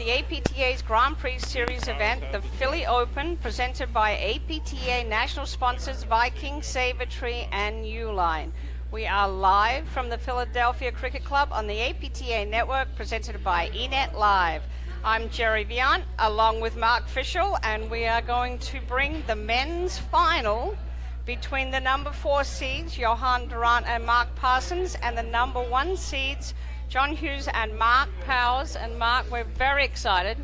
the APTA's Grand Prix Series event, the Philly Open, presented by APTA national sponsors Viking, Savory, and Uline. We are live from the Philadelphia Cricket Club on the APTA network, presented by eNet Live. I'm Jerry Viant, along with Mark Fischel, and we are going to bring the men's final between the number 4 seeds, Johan Durrant and Mark Parsons, and the number 1 seeds, John Hughes and Mark Powers. And Mark, we're very excited.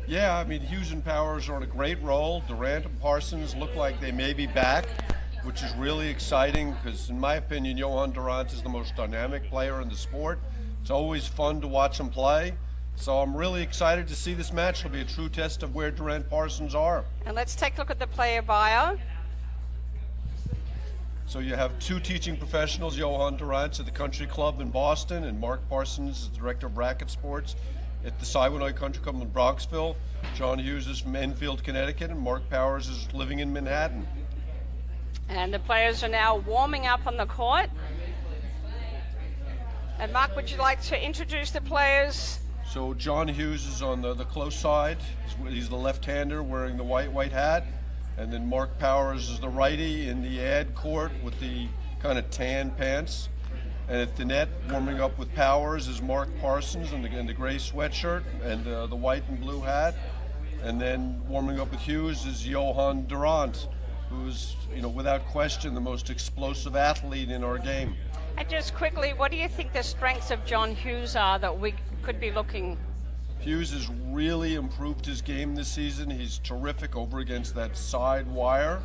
Yeah, I mean, Hughes and Powers are on a great roll. Durrant and Parsons look like they may be back, which is really exciting because, in my opinion, Johan Durrant is the most dynamic player in the sport. It's always fun to watch him play. So I'm really excited to see this match. It'll be a true test of where Durrant and Parsons are. And let's take a look at the player bio. So you have 2 teaching professionals, Johan Durrant at the Country Club in Boston, and Mark Parsons is Director of Racket Sports at the Siwanoy Country Club in Bronxville. John Hughes is from Enfield, Connecticut, and Mark Powers is living in Manhattan. And the players are now warming up on the court. And Mark, would you like to introduce the players? So John Hughes is on the close side. He's the left-hander wearing the white hat. And then Mark Powers is the righty in the ad court with the kind of tan pants. And at the net, warming up with Powers is Mark Parsons in the gray sweatshirt and the white and blue hat. And then warming up with Hughes is Johan Durrant, who's, without question, the most explosive athlete in our game. And just quickly, what do you think the strengths of John Hughes are that we could be looking? Hughes has really improved his game this season. He's terrific over against that side wire.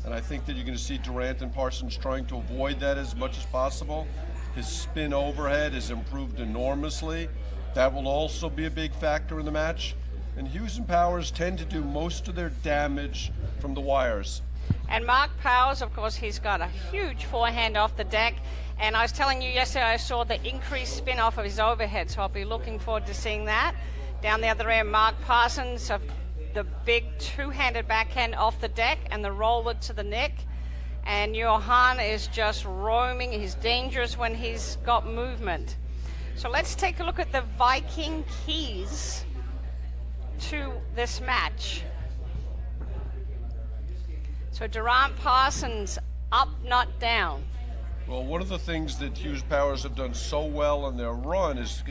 And I think that you're going to see Durrant and Parsons trying to avoid that as much as possible. His spin overhead has improved enormously. That will also be a big factor in the match. And Hughes and Powers tend to do most of their damage from the wires. And Mark Powers, of course, he's got a huge forehand off the deck. And I was telling you yesterday, I saw the increased spin off of his overhead, so I'll be looking forward to seeing that. Down the other end, Mark Parsons, the big 2-handed backhand off the deck and the roller to the neck. And Johan is just roaming. He's dangerous when he's got movement. So let's take a look at the Viking keys to this match. So Durrant, Parsons, up, not down. Well, one of the things that Hughes Powers have done so well in their run is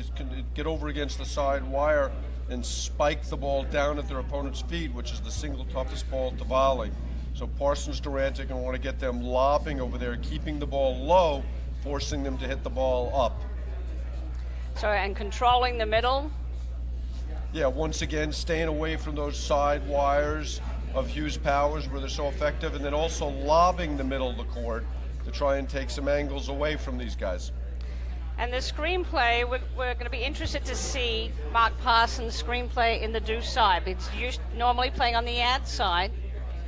get over against the side wire and spike the ball down at their opponent's feet, which is the single toughest ball to volley. So Parsons, Durrant are going to want to get them lobbing over there, keeping the ball low, forcing them to hit the ball up. So, and controlling the middle. Yeah, once again, staying away from those side wires of Hughes Powers where they're so effective, and then also lobbing the middle of the court to try and take some angles away from these guys. And the screenplay, we're going to be interested to see Mark Parsons' screenplay in the deuce side. It's normally playing on the ad side.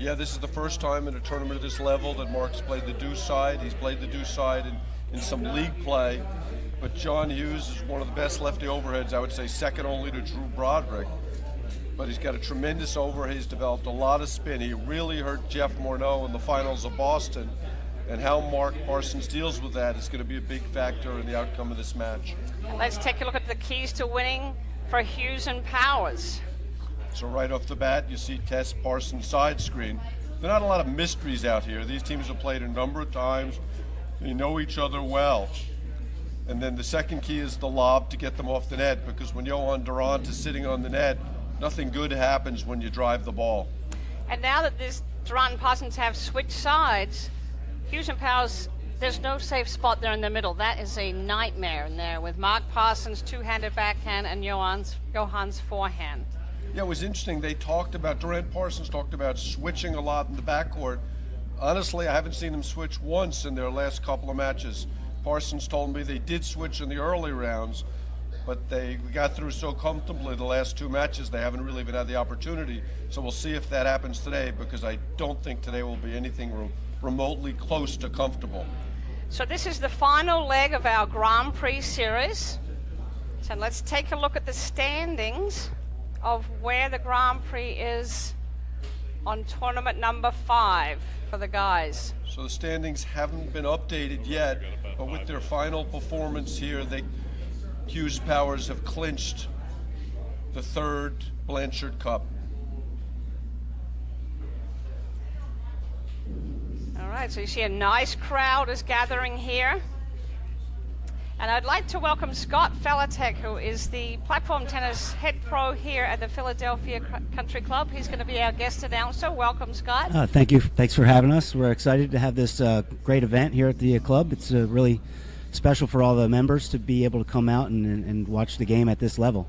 Yeah, this is the first time in a tournament at this level that Mark's played the deuce side. He's played the deuce side in some league play. But John Hughes is one of the best lefty overheads, I would say second only to Drew Broderick. But he's got a tremendous overhead. He's developed a lot of spin. He really hurt Jeff Morneau in the finals of Boston. And how Mark Parsons deals with that is going to be a big factor in the outcome of this match. And let's take a look at the keys to winning for Hughes and Powers. So right off the bat, you see Tess Parsons side screen. There are not a lot of mysteries out here. These teams have played a number of times. They know each other well. And then the second key is the lob to get them off the net, because when Johan Durrant is sitting on the net, nothing good happens when you drive the ball. And now that Durrant and Parsons have switched sides, Hughes and Powers, there's no safe spot there in the middle. That is a nightmare in there with Mark Parsons' 2-handed backhand and Johan's forehand. Yeah, it was interesting. Durrant Parsons talked about switching a lot in the backcourt. Honestly, I haven't seen them switch once in their last couple of matches. Parsons told me they did switch in the early rounds, but they got through so comfortably the last 2 matches, they haven't really even had the opportunity. So we'll see if that happens today, because I don't think today will be anything remotely close to comfortable. So this is the final leg of our Grand Prix series. So let's take a look at the standings of where the Grand Prix is on tournament number 5 for the guys. So the standings haven't been updated yet, but with their final performance here, Hughes Powers have clinched the third Blanchard Cup. All right, so you see a nice crowd is gathering here. And I'd like to welcome Scott Felatek, who is the platform tennis head pro here at the Philadelphia Country Club. He's going to be our guest announcer. Welcome, Scott. Thank you. Thanks for having us. We're excited to have this great event here at the club. It's really special for all the members to be able to come out and watch the game at this level.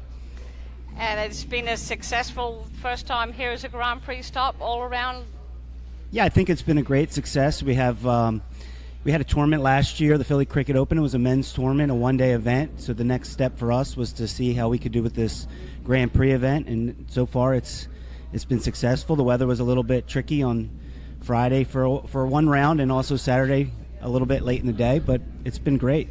And it's been a successful first time here as a Grand Prix stop all around. Yeah, I think it's been a great success. We have we had a tournament last year, the Philly Cricket Open. It was a men's tournament, a one-day event. So the next step for us was to see how we could do with this Grand Prix event, and so far it's been successful. The weather was a little bit tricky on Friday for one round, and also Saturday a little bit late in the day, but it's been great.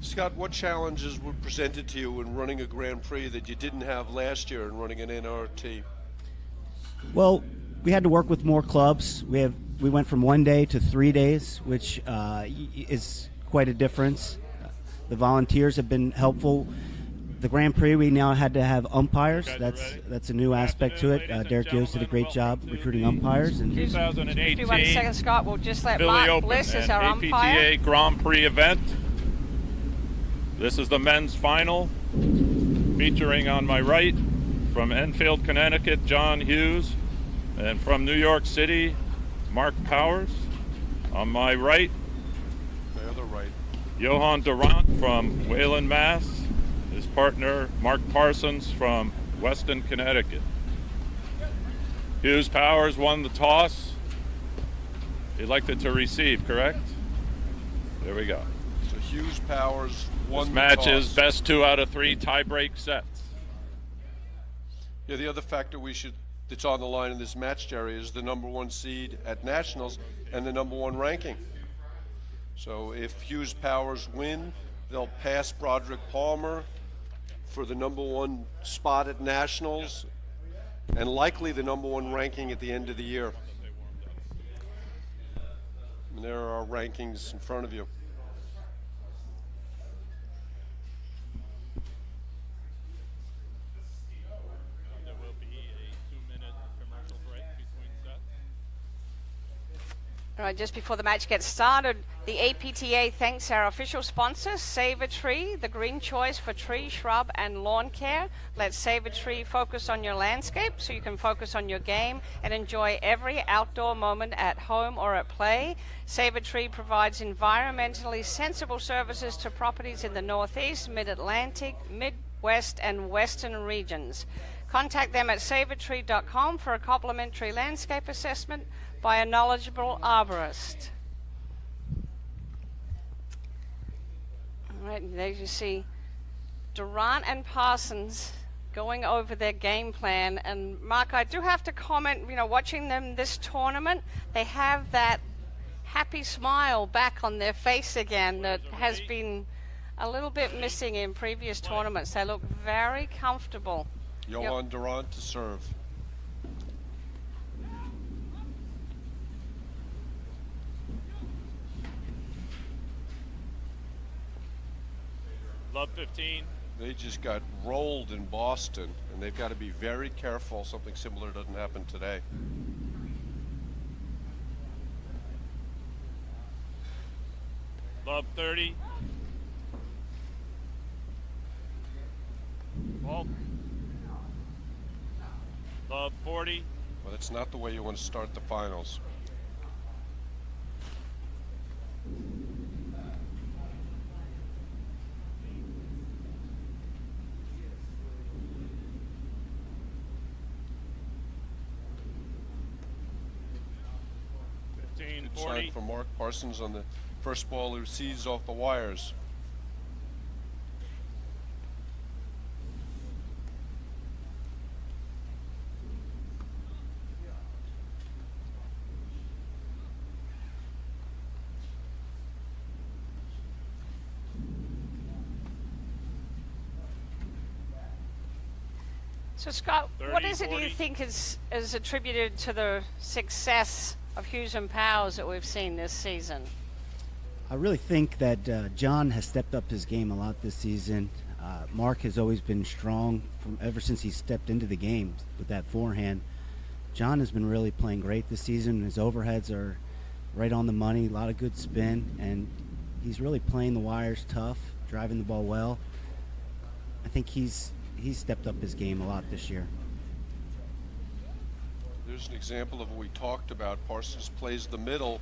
Scott, what challenges were presented to you in running a Grand Prix that you didn't have last year in running an NRT? Well, we had to work with more clubs. We went from 1 day to 3 days, which is quite a difference. The volunteers have been helpful. The Grand Prix, we now had to have umpires. That's a new aspect to it. Derek Hughes did a great job recruiting umpires. And 2018 give me 1 second, Scott. We'll just let Philly Mark Open Bliss as our and umpire. APTA Grand Prix event. This is the men's final, featuring on my right, from Enfield, Connecticut, John Hughes, and from New York City, Mark Powers. On my right, The other right. Johan Durant from Wayland, Mass. His partner, Mark Parsons from Weston, Connecticut. Hughes Powers won the toss. Elected to receive, correct? There we go. So Hughes Powers won This the match toss. is best 2 out of 3 tie-break sets. Yeah, the other factor that's on the line in this match, Jerry, is the #1 seed at Nationals and the #1 ranking. So if Hughes Powers win, they'll pass Broderick Palmer for the #1 spot at Nationals and likely the #1 ranking at the end of the year. And there are our rankings in front of you. There will be a 2-minute commercial break between sets. All right, just before the match gets started, the APTA thanks our official sponsors, Save a Tree, the green choice for tree, shrub, and lawn care. Let Save a Tree focus on your landscape so you can focus on your game and enjoy every outdoor moment at home or at play. Save a Tree provides environmentally sensible services to properties in the Northeast, Mid-Atlantic, Midwest, and Western regions. Contact them at saveatree.com for a complimentary landscape assessment by a knowledgeable arborist. All right, there you see Durant and Parsons going over their game plan. And Mark, I do have to comment, watching them this tournament, they have that happy smile back on their face again that has been a little bit missing in previous tournaments. They look very comfortable. Johan Durant to serve. Love 15. They just got rolled in Boston, and they've got to be very careful something similar doesn't happen today. Love 30. Ball. Love 40. Well, that's not the way you want to start the finals. Good 40. shot from Mark Parsons on the first ball who sees off the wires. So Scott, 30, what is it 40. you think is attributed to the success of Hughes and Powers that we've seen this season? I really think that John has stepped up his game a lot this season. Mark has always been strong ever since he stepped into the game with that forehand. John has been really playing great this season. His overheads are right on the money, a lot of good spin, and he's really playing the wires tough, driving the ball well. I think he's stepped up his game a lot this year. There's an example of what we talked about. Parsons plays the middle,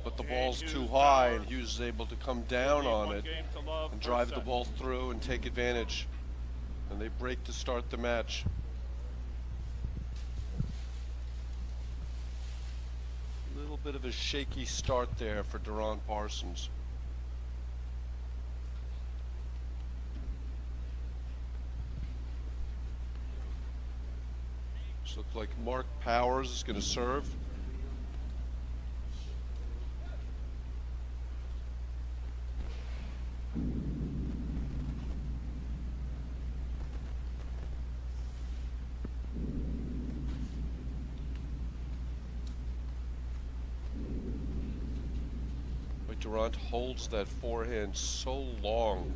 but the ball's too high, and Hughes is able to come down on it and drive the ball through and take advantage. And they break to start the match. A little bit of a shaky start there for Randt Parsons. So looks like Mark Powers is going to serve. Randt holds that forehand so long.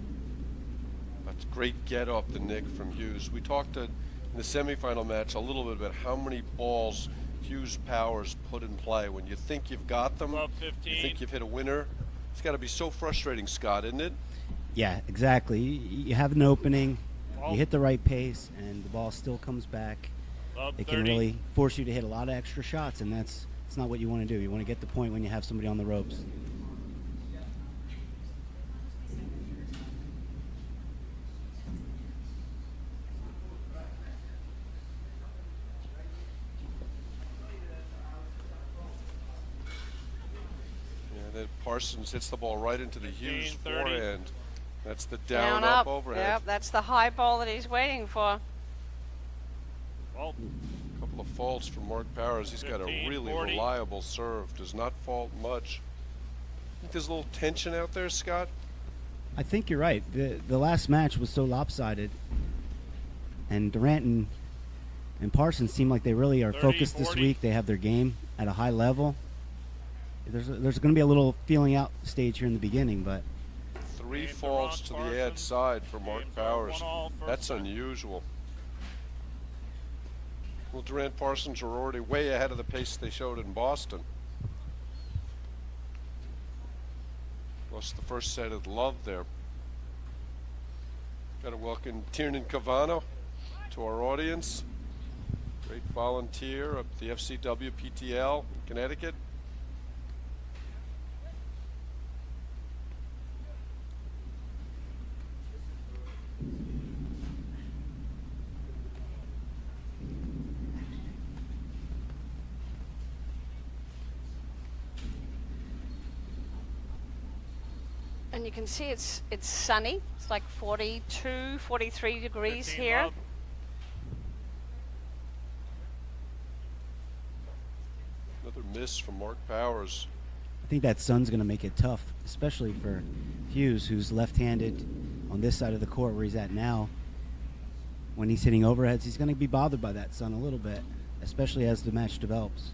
That's great get off the nick from Hughes. We talked in the semifinal match a little bit about how many balls Hughes Powers put in play. When you think you've got them, you think you've hit a winner. It's got to be so frustrating, Scott, isn't it? Yeah, exactly. You have an opening, you hit the right pace, and the ball still comes back. It can really force you to hit a lot of extra shots, and that's not what you want to do. You want to get the point when you have somebody on the ropes. Parsons hits the ball right into the Hughes forehand. That's the Down up up overhead. Yep, that's the high ball that he's waiting for. A couple of faults from Mark Powers. He's got a really reliable serve. Does not fault much. I think there's a little tension out there, Scott. I think you're right. The last match was so lopsided, and Randt and Parsons seem like they really are focused this week. They have their game at a high level. There's going to be a little feeling out stage here in the beginning, but 3 faults to the ad side for Mark Powers. That's unusual. Well, Randt Parsons are already way ahead of the pace they showed in Boston. Lost the first set of love there. Got to welcome Tiernan Cavano to our audience. Great volunteer of the FCW PTL in Connecticut. And you can see it's sunny. It's like 42, 43 degrees here. Love. Another miss from Mark Powers. I think that sun's going to make it tough, especially for Hughes, who's left-handed on this side of the court where he's at now. When he's hitting overheads, he's going to be bothered by that sun a little bit, especially as the match develops.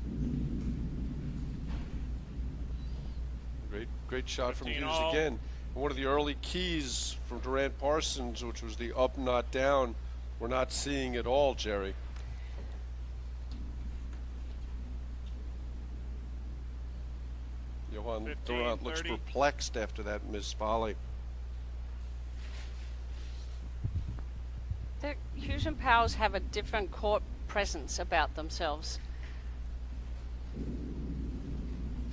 Great shot from Hughes 15-0. again. One of the early keys from Randt Parsons, which was the up, not down, we're not seeing at all, Jerry. Johan 15, Randt looks 30. perplexed after that missed volley. Hughes and Powers have a different court presence about themselves.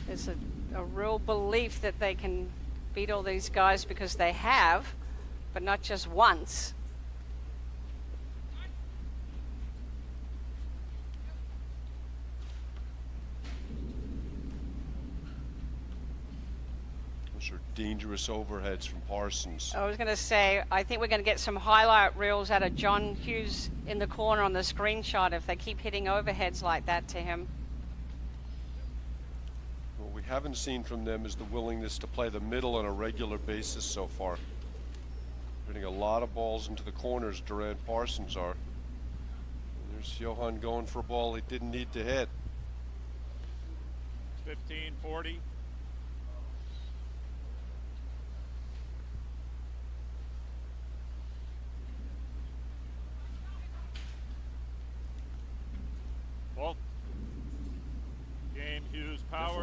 There's a real belief that they can beat all these guys because they have, but not just once. Those are dangerous overheads from Parsons. I was going to say, I think we're going to get some highlight reels out of John Hughes in the corner on the screenshot if they keep hitting overheads like that to him. What we haven't seen from them is the willingness to play the middle on a regular basis so far. Hitting a lot of balls into the corners, Randt Parsons are. And there's Johan going for a ball he didn't need to hit. 15-40.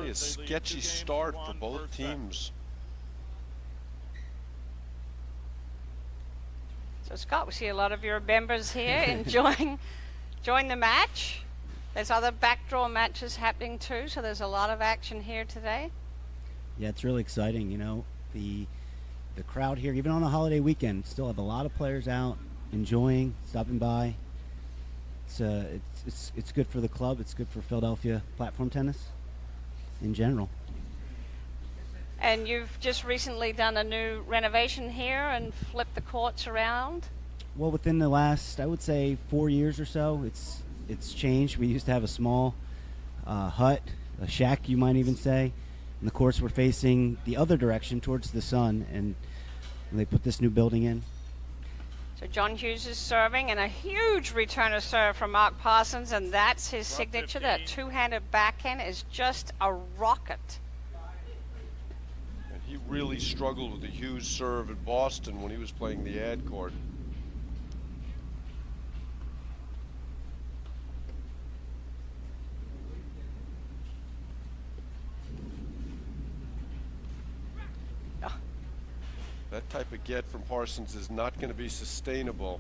Really a sketchy start for both teams. So Scott, we see a lot of your members here enjoying the match. There's other backdraw matches happening too, so there's a lot of action here today. Yeah, it's really exciting. You know, the crowd here, even on a holiday weekend, still have a lot of players out enjoying, stopping by. It's good for the club. It's good for Philadelphia platform tennis in general. And you've just recently done a new renovation here and flipped the courts around. Well, within the last, I would say, 4 years or so, it's changed. We used to have a small hut, a shack, you might even say, and the courts were facing the other direction towards the sun, and they put this new building in. So John Hughes is serving, and a huge return of serve from Mark Parsons, and that's his Drop signature. 15. That two-handed backhand is just a rocket. And he really struggled with the Hughes serve at Boston when he was playing the ad court. That type of get from Parsons is not going to be sustainable.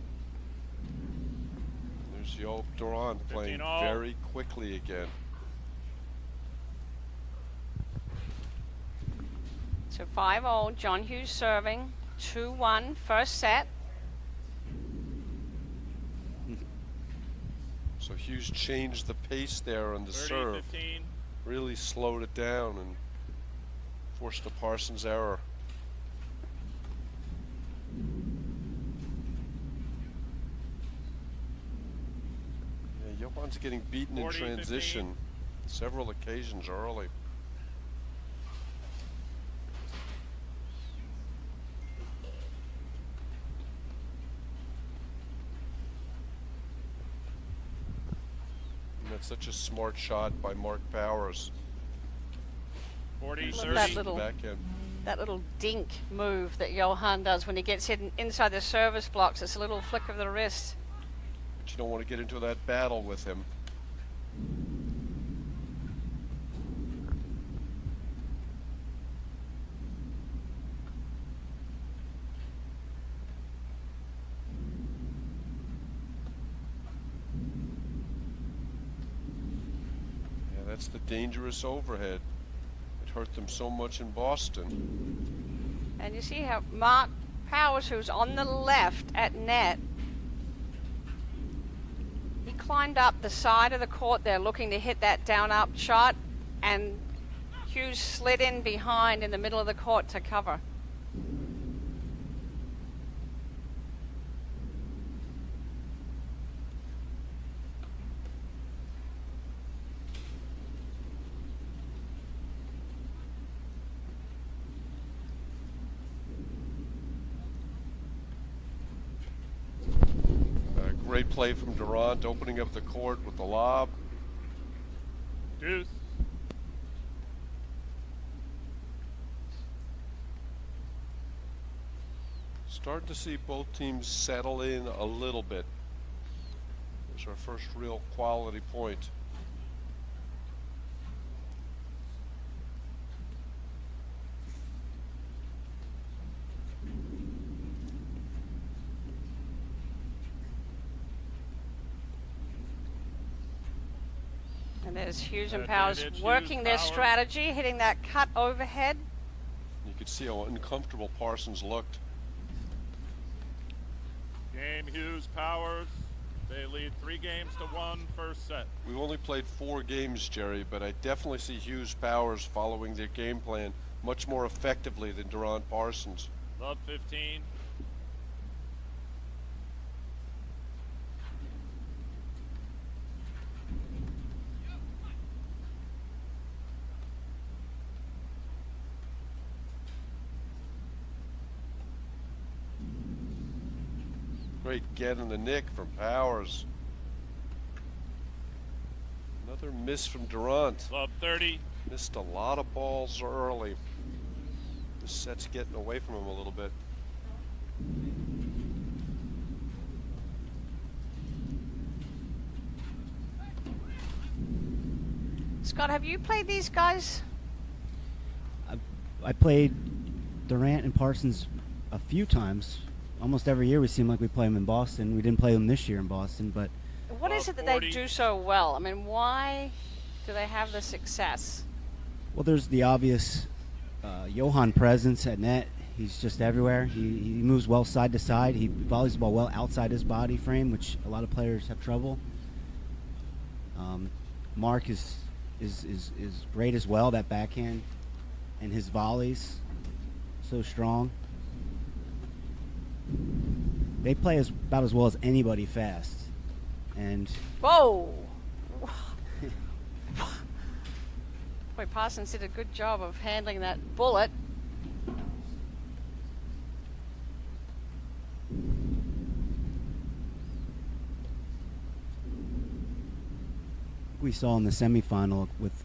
There's Joop Durant playing 15-all. very quickly again. So 5-0, John Hughes serving, 2-1, first set. So Hughes changed the pace there on the 30, serve. 15. Really slowed it down and forced a Parsons error. Yeah, Johan's getting beaten in 40, transition several occasions early. And that's such a smart shot by Mark Powers. 40, Hughes Look at that 30. little- backhand. That little dink move that Johan does when he gets hidden inside the service blocks. It's a little flick of the wrist. But you don't want to get into that battle with him. Yeah, that's the dangerous overhead. It hurt them so much in Boston. And you see how Mark Powers, who's on the left at net, he climbed up the side of the court there looking to hit that down-up shot, and Hughes slid in behind in the middle of the court to cover. Great play from Durant, opening up the court with the lob. Deuce. Starting to see both teams settle in a little bit. There's our first real quality point. And there's Hughes and That's Powers it, Hughes, working their Powers. strategy, hitting that cut overhead. You could see how uncomfortable Parsons looked. Game Hughes Powers. They lead 3-1 first set. We've only played 4 games, Jerry, but I definitely see Hughes Powers following their game plan much more effectively than Durant Parsons. Love 15. Great get in the nick from Powers. Another miss from Durant. Love 30. Missed a lot of balls early. This set's getting away from him a little bit. Scott, have you played these guys I played Randt and Parsons a few times. Almost every year we seem like we play them in Boston. We didn't play them this year in Boston, but What is it that they do so well? I mean, why do they have the success? well, there's the obvious Johan presence at net. He's just everywhere. He moves well side to side. He volleys the ball well outside his body frame, which a lot of players have trouble. Mark is great as well. That backhand and his volleys, so strong. They play about as well as anybody fast. And Whoa! Boy, Parsons did a good job of handling that bullet. we saw in the semifinal with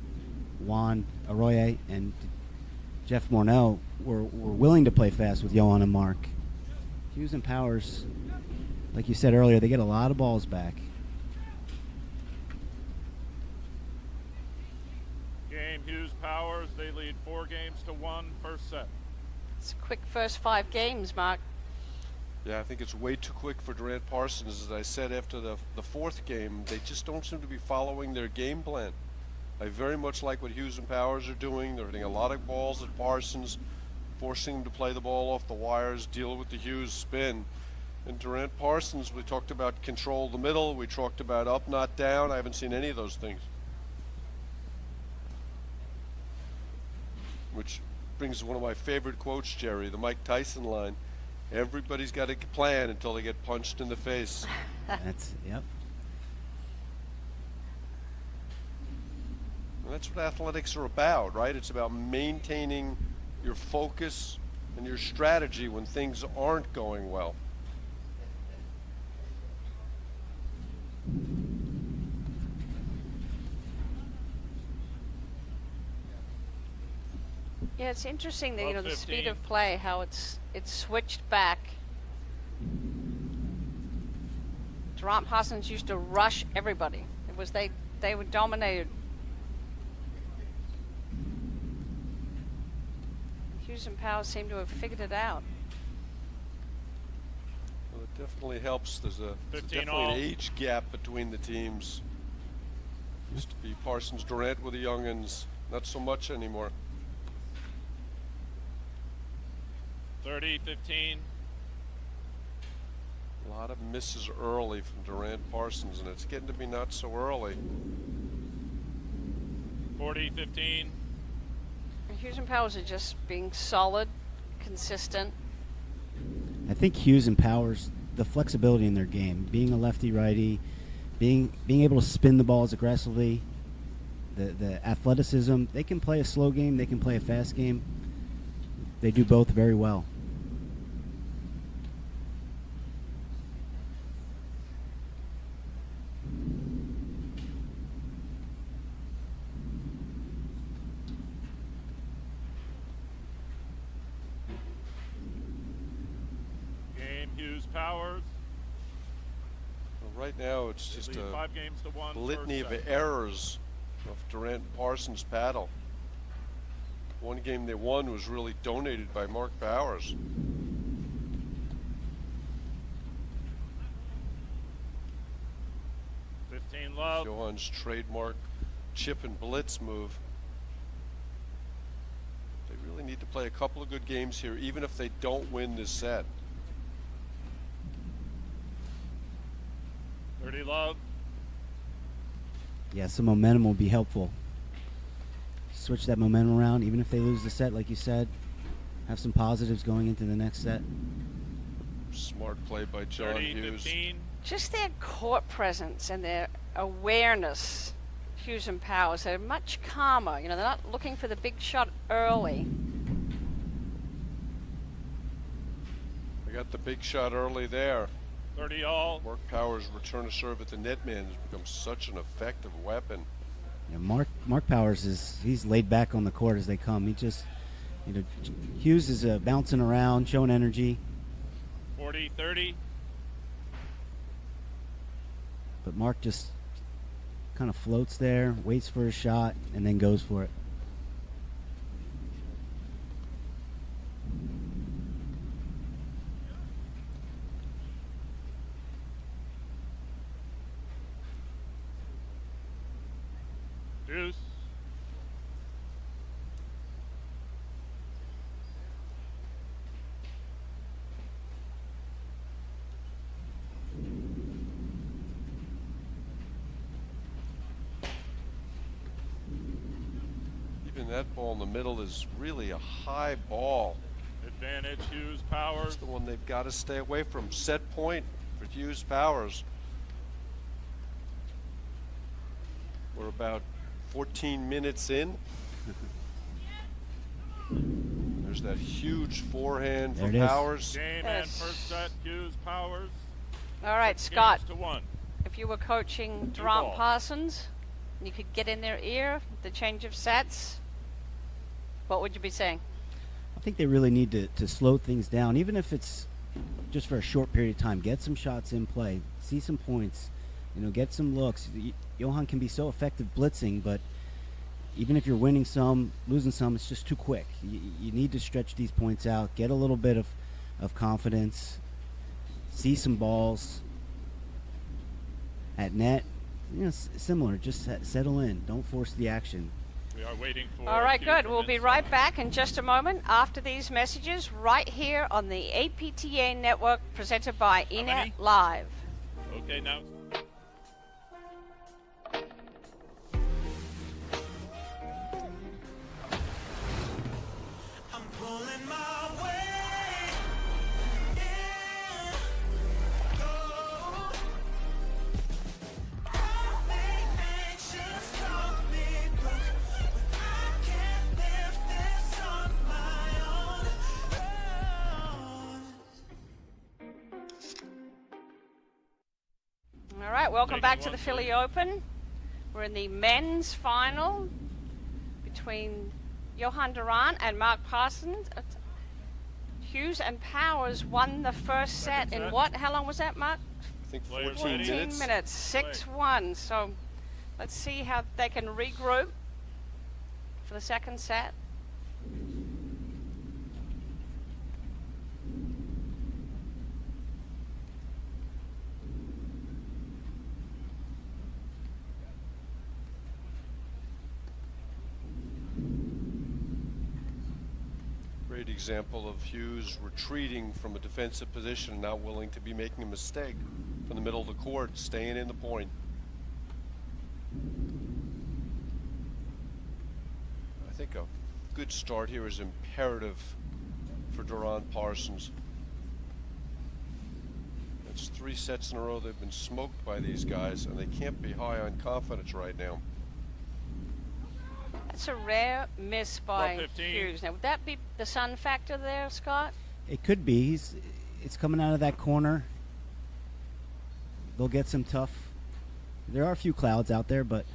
Juan Arroyo and Jeff Mornell were willing to play fast with Johan and Mark. Hughes and Powers, like you said earlier, they get a lot of balls back. Game Hughes Powers, they lead 4-1 first set. It's a quick first 5 games, Mark. Yeah, I think it's way too quick for Randt Parsons. As I said after the fourth game, they just don't seem to be following their game plan. I very much like what Hughes and Powers are doing. They're hitting a lot of balls at Parsons, forcing him to play the ball off the wires, deal with the Hughes spin. And Randt Parsons, we talked about control the middle. We talked about up, not down. I haven't seen any of those things. Which brings one of my favorite quotes, Jerry, the Mike Tyson line. Everybody's got a plan until they get punched in the face. That's, yep. And that's what athletics are about, right? It's about maintaining your focus and your strategy when things aren't going well. Yeah, it's interesting that, you know, the 15. speed of play, how it's switched back. Randt Parsons used to rush everybody. It was they were dominated. Hughes and Powers seem to have figured it out. Well, it definitely helps. There's definitely all. an age gap between the teams. Used to be Parsons Durant with the youngins, not so much anymore. 30-15. A lot of misses early from Randt Parsons, and it's getting to be not so early. 40-15. Hughes and Powers are just being solid, consistent. I think Hughes and Powers, the flexibility in their game, being a lefty-righty, being able to spin the balls aggressively, the athleticism, they can play a slow game, they can play a fast game. They do both very well. Game Hughes Powers. Well, right now, it's just Lead a 5-1 litany first of set. errors of Randt Parsons' paddle. One game they won was really donated by Mark Powers. Love. Johan's trademark chip and blitz move. They really need to play a couple of good games here, even if they don't win this set. 30 love. Yeah, some momentum will be helpful. Switch that momentum around, even if they lose the set, like you said. Have some positives going into the next set. Smart play by John Hughes. 30-15. Just their court presence and their awareness, Hughes and Powers, they're much calmer. You know, they're not looking for the big shot early. They got the big shot early there. 30 all. Mark Powers' return to serve at the net man has become such an effective weapon. Yeah, Mark Powers he's laid back on the court as they come. He just, you know, Hughes is bouncing around, showing energy, 40-30. but Mark just kind of floats there, waits for a shot, and then goes for it. Hughes. Even that ball in the middle is really a high ball. Advantage Hughes Powers. That's the one they've got to stay away from. Set point for Hughes Powers. We're about 14 minutes in. There's that huge forehand There from it is. Powers. Game and first set Hughes Powers. All right, Scott, Games to 1. if you were coaching Two Randt ball. Parsons, and you could get in their ear, the change of sets, what would you be saying? I think they really need to slow things down, even if it's just for a short period of time. Get some shots in play, see some points, get some looks. Johan can be so effective blitzing, but even if you're winning some, losing some, it's just too quick. You need to stretch these points out, get a little bit of confidence, see some balls at net. Similar, just settle in. Don't force the action. We are waiting for. All right, cue good. from We'll be inside. right back in just a moment after these messages right here on the APTA Network presented by many? ENET Live. Okay, now. I'm pulling my weight. Yeah. Go. Call me anxious, call me broke, but I can't live this on my own. All right, welcome Taking back to one, the Philly please. Open. We're in the men's final between Johan Durant and Mark Parsons. Hughes and Powers won the first set Second in set. what? How long was that, Mark? I think Players 14 ready? 14 minutes. minutes, 6-1. So let's see how they can regroup for the second set. Great example of Hughes retreating from a defensive position, not willing to be making a mistake from the middle of the court, staying in the point. I think a good start here is imperative for Durant Parsons. It's 3 sets in a row they've been smoked by these guys, and they can't be high on confidence right now. That's a rare miss by 12-15. Hughes. Now, would that be the sun factor there, Scott? It could be. It's coming out of that corner. They'll get some tough. There are a few clouds out there, but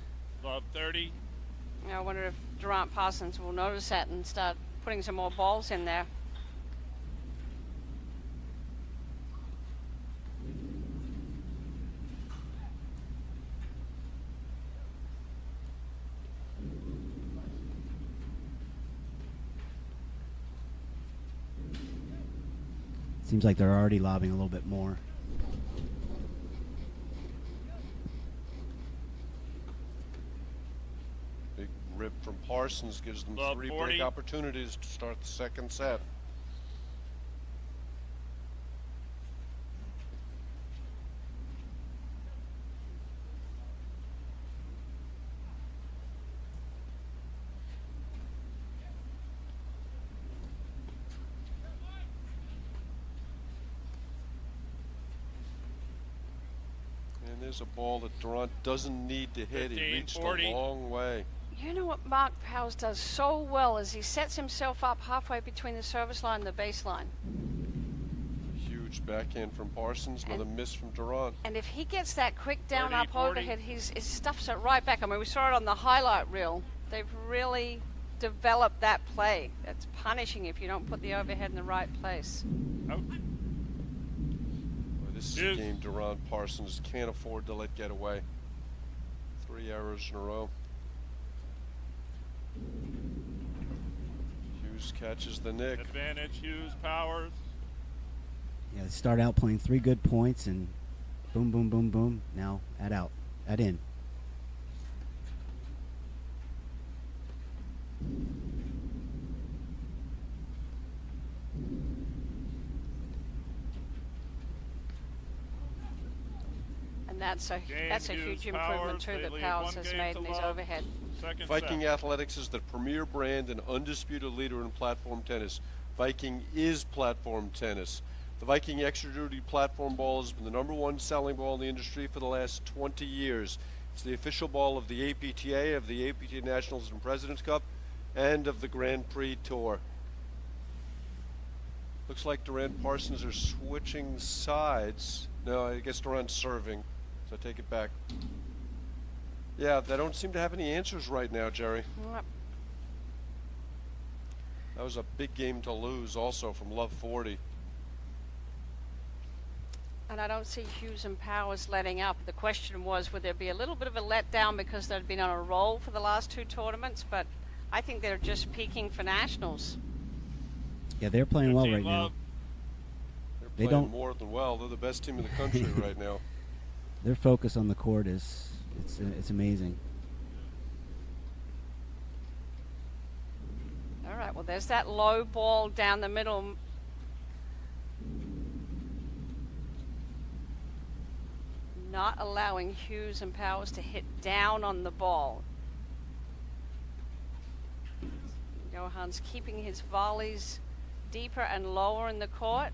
Love 30. I wonder if Durant Parsons will notice that and start putting some more balls in there. seems like they're already lobbing a little bit more. Big rip from Parsons gives them Love 3 40. big opportunities to start the second set. And there's a ball that Durant doesn't need to hit. He 15, reached 40. a long way. You know what Mark Powers does so well is he sets himself up halfway between the service line and the baseline. Huge backhand from Parsons with a miss from Durant. And if he gets that quick down 30, up 40. overhead, he stuffs it right back. I mean, we saw it on the highlight reel. They've really developed that play. That's punishing if you don't put the overhead in the right place. Out. Boy, this is Hughes. a game Durant Parsons can't afford to let get away. 3 errors in a row. Hughes catches the nick. Advantage Hughes Powers. Yeah, they start out playing 3 good points and boom, boom, boom, boom. Now at out, at in. And that's a Hughes huge Powers, improvement too they that lead Powers 1 has game made to in his love. overhead. Second Viking set. Athletics is the premier brand and undisputed leader in platform tennis. Viking is platform tennis. The Viking Extra Duty platform ball has been the #1 selling ball in the industry for the last 20 years. It's the official ball of the APTA, of the APTA Nationals and President's Cup, and of the Grand Prix Tour. Looks like Durant Parsons are switching sides. No, I guess Durant's serving, so I take it back. Yeah, they don't seem to have any answers right now, Jerry. Yep. That was a big game to lose also from Love 40. And I don't see Hughes and Powers letting up. The question was, would there be a little bit of a letdown because they'd been on a roll for the last 2 tournaments? But I think they're just peaking for nationals. Yeah, they're playing well 15 right now. love. They're They playing don't- more than well. They're the best team in the country right now. Their focus on the court is it's amazing. All right, well, there's that low ball down the middle. Not allowing Hughes and Powers to hit down on the ball. Johan's keeping his volleys deeper and lower in the court.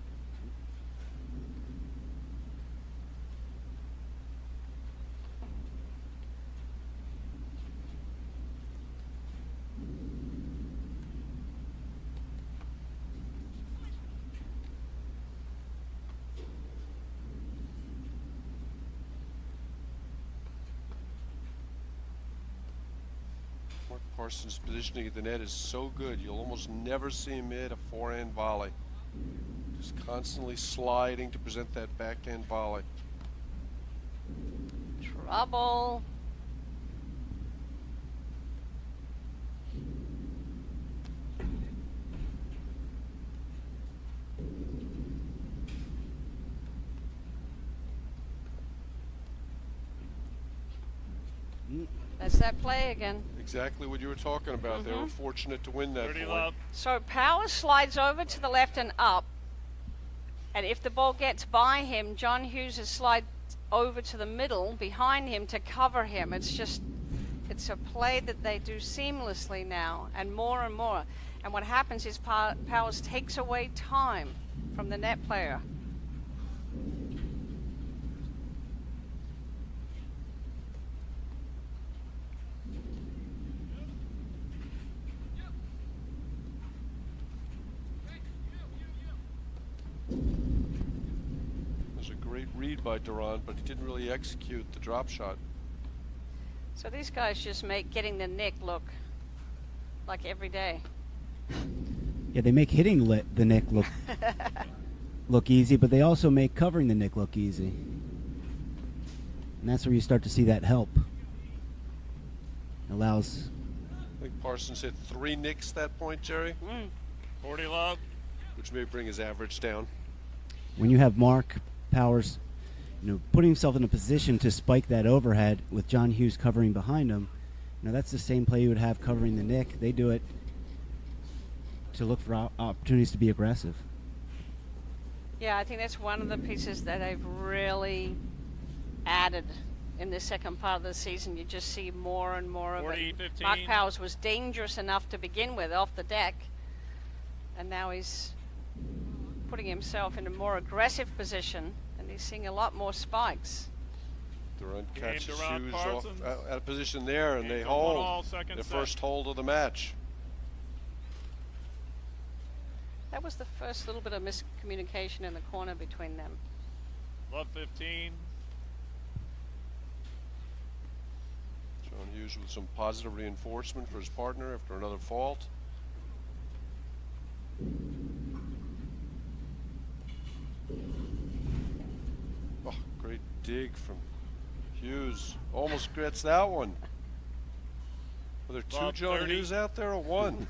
Mark Parsons' positioning at the net is so good, you'll almost never see him hit a forehand volley. Just constantly sliding to present that backhand volley. Trouble. That's that play again. Exactly what you were talking about. They were fortunate to win that 30 point. love. So Powers slides over to the left and up. And if the ball gets by him, John Hughes has slid over to the middle behind him to cover him. It's a play that they do seamlessly now and more. And what happens is Powers takes away time from the net player. It was a great read by Durant, but he didn't really execute the drop shot. So these guys just make getting the nick look like every day. Yeah, they make hitting the nick look easy, but they also make covering the nick look easy. And that's where you start to see that help. Allows. I think Parsons hit 3 nicks that point, Jerry, 40 love. which may bring his average down. When you have Mark Powers, putting himself in a position to spike that overhead with John Hughes covering behind him, that's the same play you would have covering the nick. They do it to look for opportunities to be aggressive. Yeah, I think that's one of the pieces that they've really added in the second part of the season. You just see more and more of 40, it. 15. Mark Powers was dangerous enough to begin with off the deck, and now he's putting himself in a more aggressive position, and he's seeing a lot more spikes. Durant Game catches Durant Hughes off Parsons. out of position there, and Game they to 1 all, hold second the set. first hold of the match. That was the first little bit of miscommunication in the corner between them. Love 15. John Hughes with some positive reinforcement for his partner after another fault. Oh, great dig from Hughes. Almost gets that one. Were there 2 Bob, John 30. Hughes out there or 1?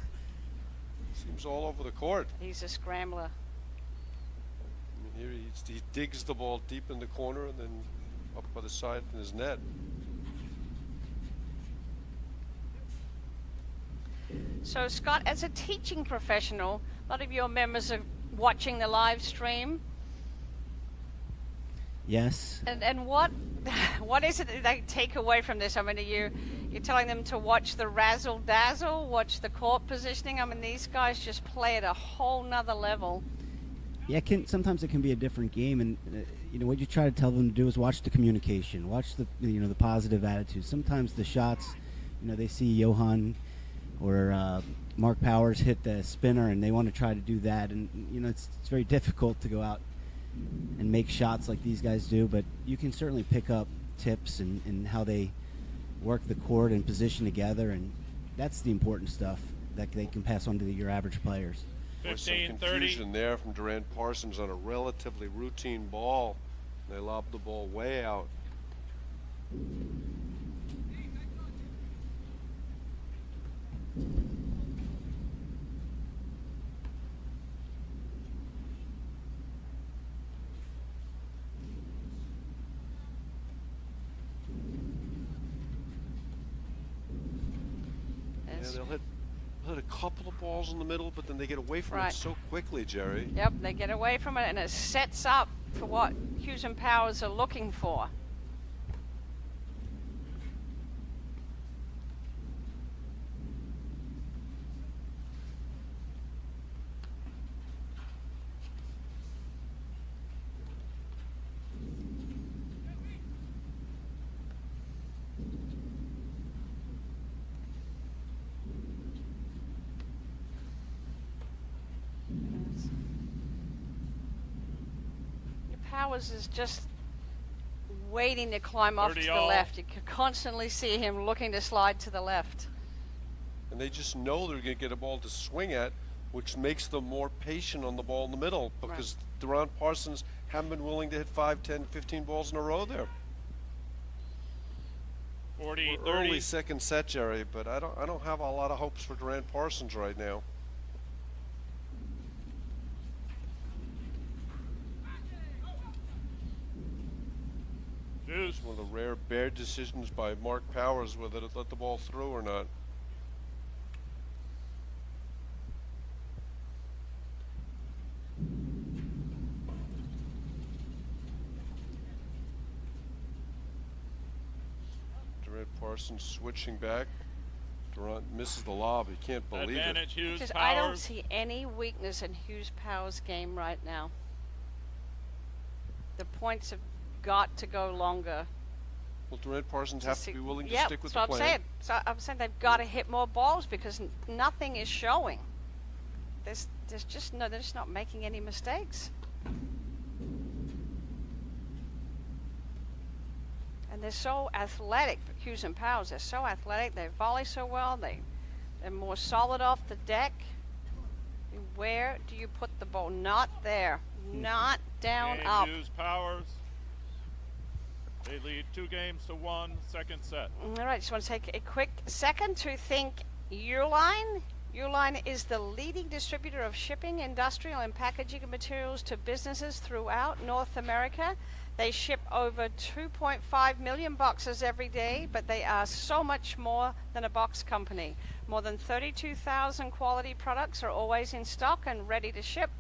Seems all over the court. He's a scrambler. I mean, here he digs the ball deep in the corner and then up by the side in his net. So, Scott, as a teaching professional, a lot of your members are watching the live stream. Yes. And what what is it that they take away from this? I mean, you're telling them to watch the razzle dazzle, watch the court positioning. I mean, these guys just play at a whole nother level. Yeah, sometimes it can be a different game, and what you try to tell them to do is watch the communication, watch the the positive attitude. Sometimes the shots, they see Johan or Mark Powers hit the spinner, and they want to try to do that, and it's very difficult to go out and make shots like these guys do, but you can certainly pick up tips and how they work the court and position together, and that's the important stuff that they can pass on to your average players. There's some 15-30. confusion there from Randt Parsons on a relatively routine ball. They lobbed the ball way out. Yeah, they'll hit a couple of balls in the middle, but then they get away from Right. it so quickly, Jerry. Yep, they get away from it, and it sets up for what Hughes and Powers are looking for. Powers is just waiting to climb off to 30 the all. left. You can constantly see him looking to slide to the left. And they just know they're going to get a ball to swing at, which makes them more patient on the ball in the middle, because Randt Parsons haven't been willing to hit 5, 10, 15 balls in a row there. 40, We're 30. early second set, Jerry, but I don't have a lot of hopes for Randt Parsons right now. Hughes. One of the rare bad decisions by Mark Powers whether to let the ball through or not. Randt Parsons switching back. Durant misses the lob. He can't believe it. Advantage Hughes. Because I don't Powers. see any weakness in Hughes Powers' game right now. The points have got to go longer. Well, Randt Parsons have to be willing to Yeah, stick with that's the what plan. I'm saying. So I'm saying they've got to hit more balls because nothing is showing. There's just no, they're just not making any mistakes. And they're so athletic, Hughes and Powers. They're so athletic. They volley so well. They're more solid off the deck. Where do you put the ball? Not there. Not down Game up. Hughes Powers. They lead 2-1, second set. All right, just want to take a quick second to thank Uline. Uline is the leading distributor of shipping, industrial, and packaging materials to businesses throughout North America. They ship over 2.5 million boxes every day, but they are so much more than a box company. More than 32,000 quality products are always in stock and ready to ship.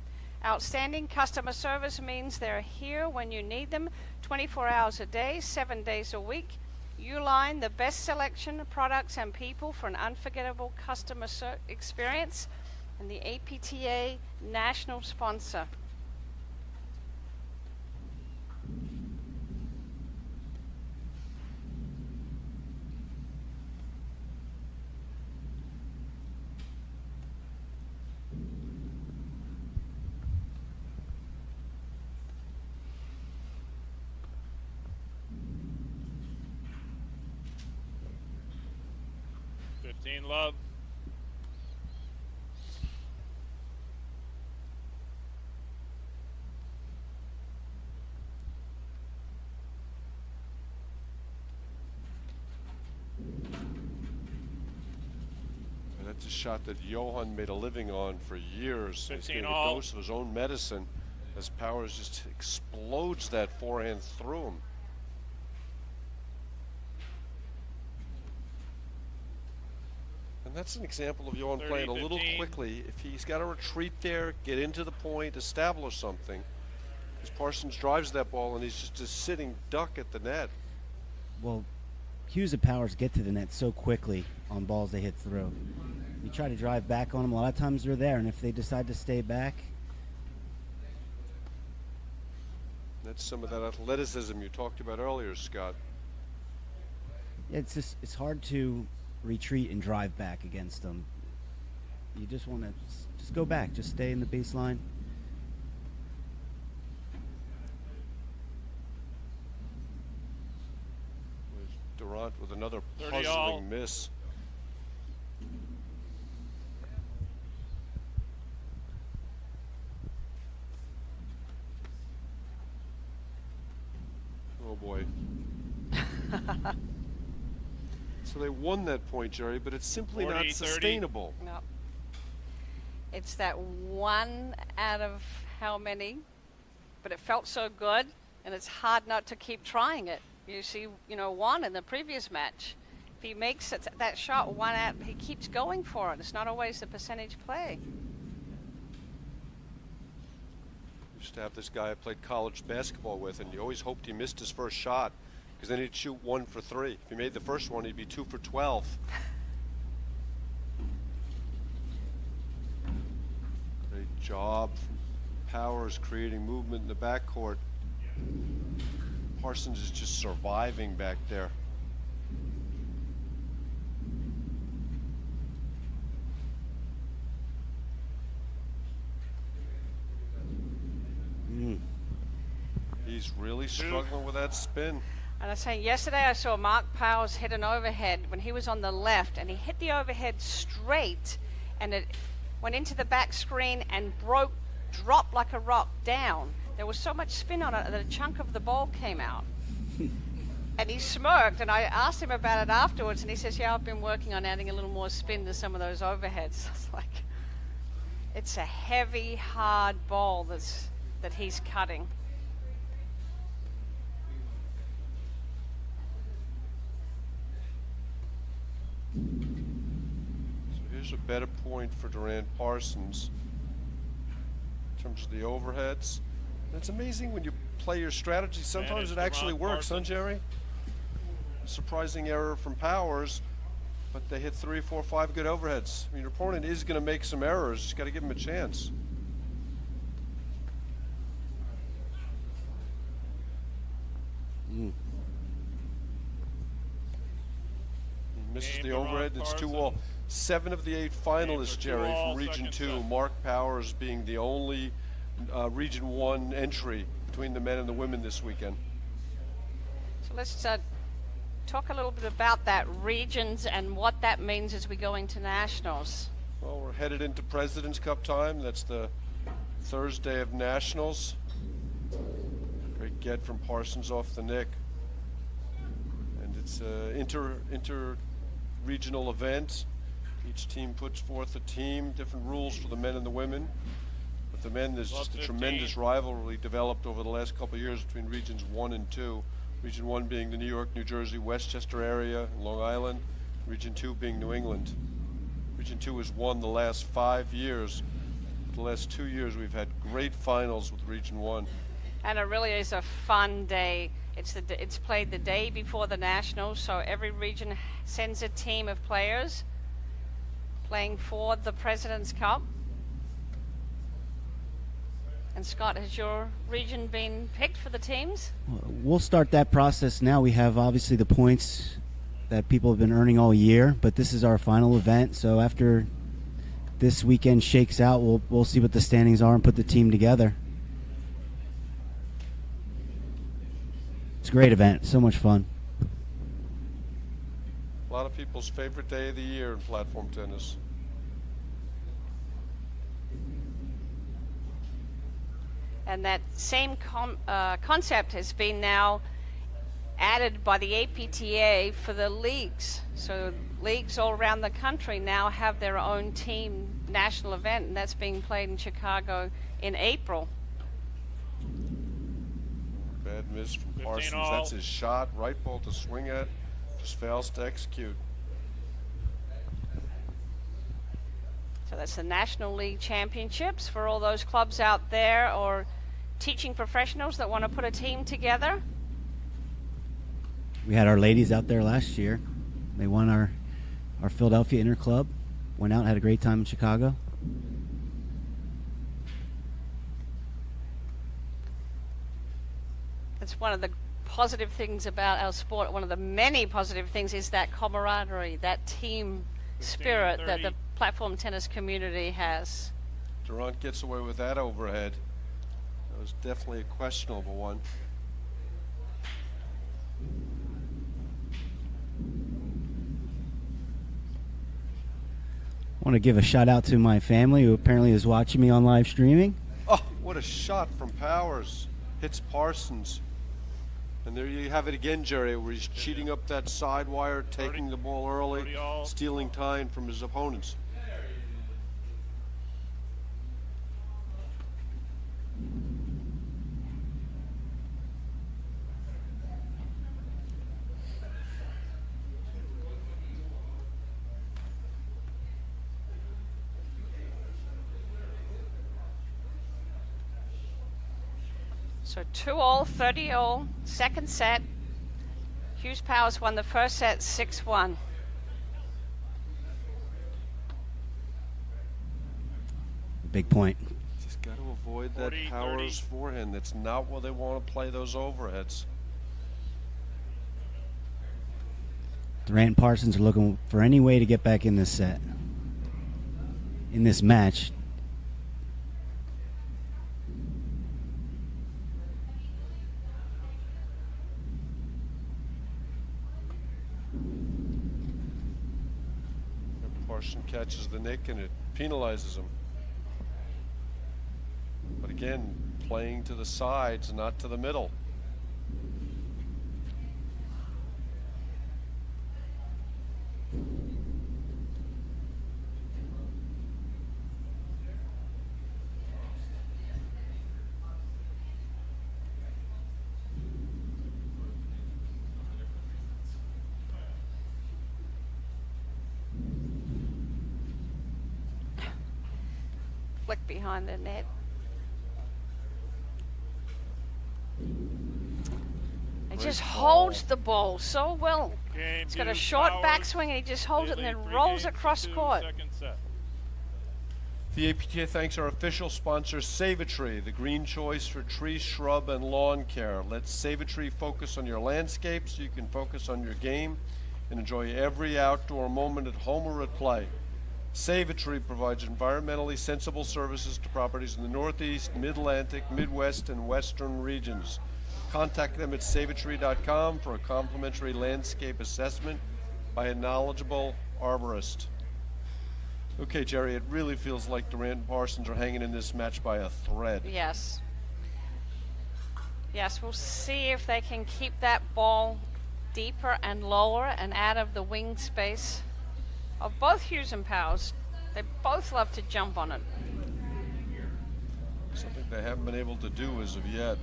Outstanding customer service means they're here when you need them, 24 hours a day, 7 days a week. Uline, the best selection of products and people for an unforgettable customer experience, and the APTA national sponsor. Love. And that's a shot that Johan made a living on for years. He's 15 getting a all. dose of his own medicine as Powers just explodes that forehand through him. And that's an example of Johan playing a little 30-15. quickly. If he's got to retreat there, get into the point, establish something, Because Parsons drives that ball and he's just a sitting duck at the net. Well, Hughes and Powers get to the net so quickly on balls they hit through. You try to drive back on them, a lot of times they're there, and if they decide to stay back, That's some of that athleticism you talked about earlier, Scott. it's hard to retreat and drive back against them. You just want to just go back, just stay in the baseline. Randt with another 30 all. puzzling miss. Oh boy. So they won that point, Jerry, but it's simply 40, not 30. sustainable. No. It's that one out of how many, but it felt so good, and it's hard not to keep trying it. You see, one in the previous match. If he makes that shot one out, he keeps going for it. It's not always the percentage play. Used to have this guy I played college basketball with, and you always hoped he missed his first shot, because then he'd shoot 1 for 3. If he made the first one, he'd be 2 for 12. Great job from Powers creating movement in the backcourt. Parsons is just surviving back there. He's really struggling with that spin. And I say, yesterday I saw Mark Powers hit an overhead when he was on the left, and he hit the overhead straight, and it went into the back screen and dropped like a rock down. There was so much spin on it that a chunk of the ball came out. And he smirked, and I asked him about it afterwards, and he says, yeah, I've been working on adding a little more spin to some of those overheads. It's like, it's a heavy, hard ball that he's cutting. So here's a better point for Durant Parsons in terms of the overheads. And it's amazing when you play your strategy, sometimes it actually works, huh, Jerry? Surprising error from Powers, but they hit 3, 4, 5 good overheads. I mean, your opponent is going to make some errors. Just got to give him a chance. He misses the overhead. It's 2-all. 7 of the 8 finalists, Jerry, from Region 2. Mark Powers being the only Region 1 entry between the men and the women this weekend. So let's talk a little bit about that regions and what that means as we go into nationals. Well, we're headed into President's Cup time. That's the Thursday of nationals. Great get from Parsons off the nick. And it's an inter-regional event. Each team puts forth a team, different rules for the men and the women. But the men, there's just a tremendous rivalry developed over the last couple of years between Regions 1 and 2. Region 1 being the New York, New Jersey, Westchester area, and Long Island. Region 2 being New England. Region 2 has won the last 5 years. The last 2 years we've had great finals with Region 1. And it really is a fun day. It's played the day before the nationals, so every region sends a team of players playing for the President's Cup. And Scott, has your region been picked for the teams? We'll start that process now. We have obviously the points that people have been earning all year, but this is our final event. So after this weekend shakes out, we'll see what the standings are and put the team together. It's a great event, so much fun. A lot of people's favorite day of the year in platform tennis. And that same concept has been now added by the APTA for the leagues. So leagues all around the country now have their own team national event, and that's being played in Chicago in April. Bad miss from 15 Parsons. all. That's his shot. Right ball to swing at. Just fails to execute. So that's the National League Championships for all those clubs out there, or teaching professionals that want to put a team together. We had our ladies out there last year. They won our Philadelphia Inter Club. Went out and had a great time in Chicago. It's one of the positive things about our sport. One of the many positive things is that camaraderie, that team spirit that the platform tennis community has. Randt gets away with that overhead. That was definitely a questionable one. I want to give a shout out to my family who apparently is watching me on live streaming. Oh, what a shot from Powers. Hits Parsons. And there you have it again, Jerry, where he's cheating up that side wire, taking the ball early, stealing time from his opponents. So 2-all, 30-all, second set. Hughes Powers won the first set 6-1. Big point. Just got to avoid that Powers forehand. That's not what they want to play, those overheads. Randt and Parsons are looking for any way to get back in this set. In this match. Parsons catches the nick and it penalizes him. But again, playing to the sides, not to the middle. Flick behind the net. He just holds the ball so well. He's got a short backswing and he just holds it and then rolls across court. The APTA thanks our official sponsor, Save-A-Tree, the green choice for tree, shrub, and lawn care. Let Save-A-Tree focus on your landscape so you can focus on your game and enjoy every outdoor moment at home or at play. Save-A-Tree provides environmentally sensible services to properties in the Northeast, Mid-Atlantic, Midwest, and Western regions. Contact them at saveatree.com for a complimentary landscape assessment by a knowledgeable arborist. Okay, Jerry, it really feels like Randt and Parsons are hanging in this match by a thread. Yes. Yes, we'll see if they can keep that ball deeper and lower and out of the wing space of both Hughes and Powers. They both love to jump on it. Something they haven't been able to do as of yet.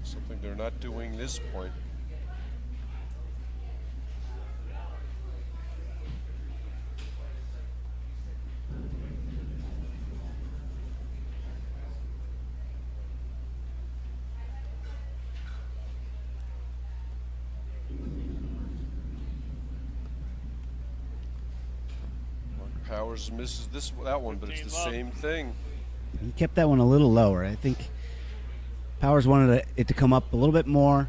Something they're not doing this point. Powers misses that one, but it's the same thing. He kept that one a little lower. I think Powers wanted it to come up a little bit more,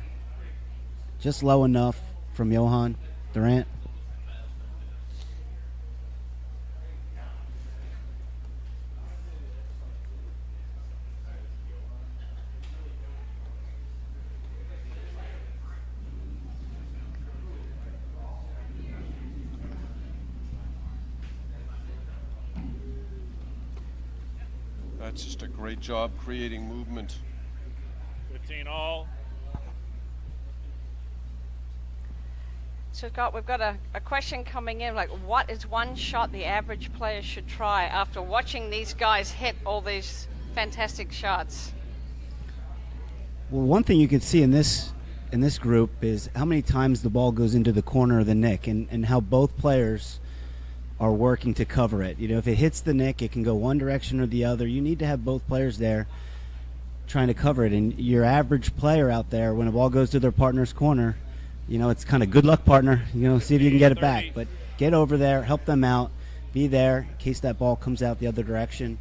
just low enough from Johan Randt. That's just a great job creating movement. 15-all. So we've got a question coming in, like what is one shot the average player should try after watching these guys hit all these fantastic shots? Well, one thing you can see in this group is how many times the ball goes into the corner of the nick, and how both players are working to cover it. You know, if it hits the nick, it can go one direction or the other. You need to have both players there trying to cover it. And your average player out there, when a ball goes to their partner's corner, you know, it's kind of good luck, partner. You know, see if you can get it back. But get over there, help them out, be there in case that ball comes out the other direction.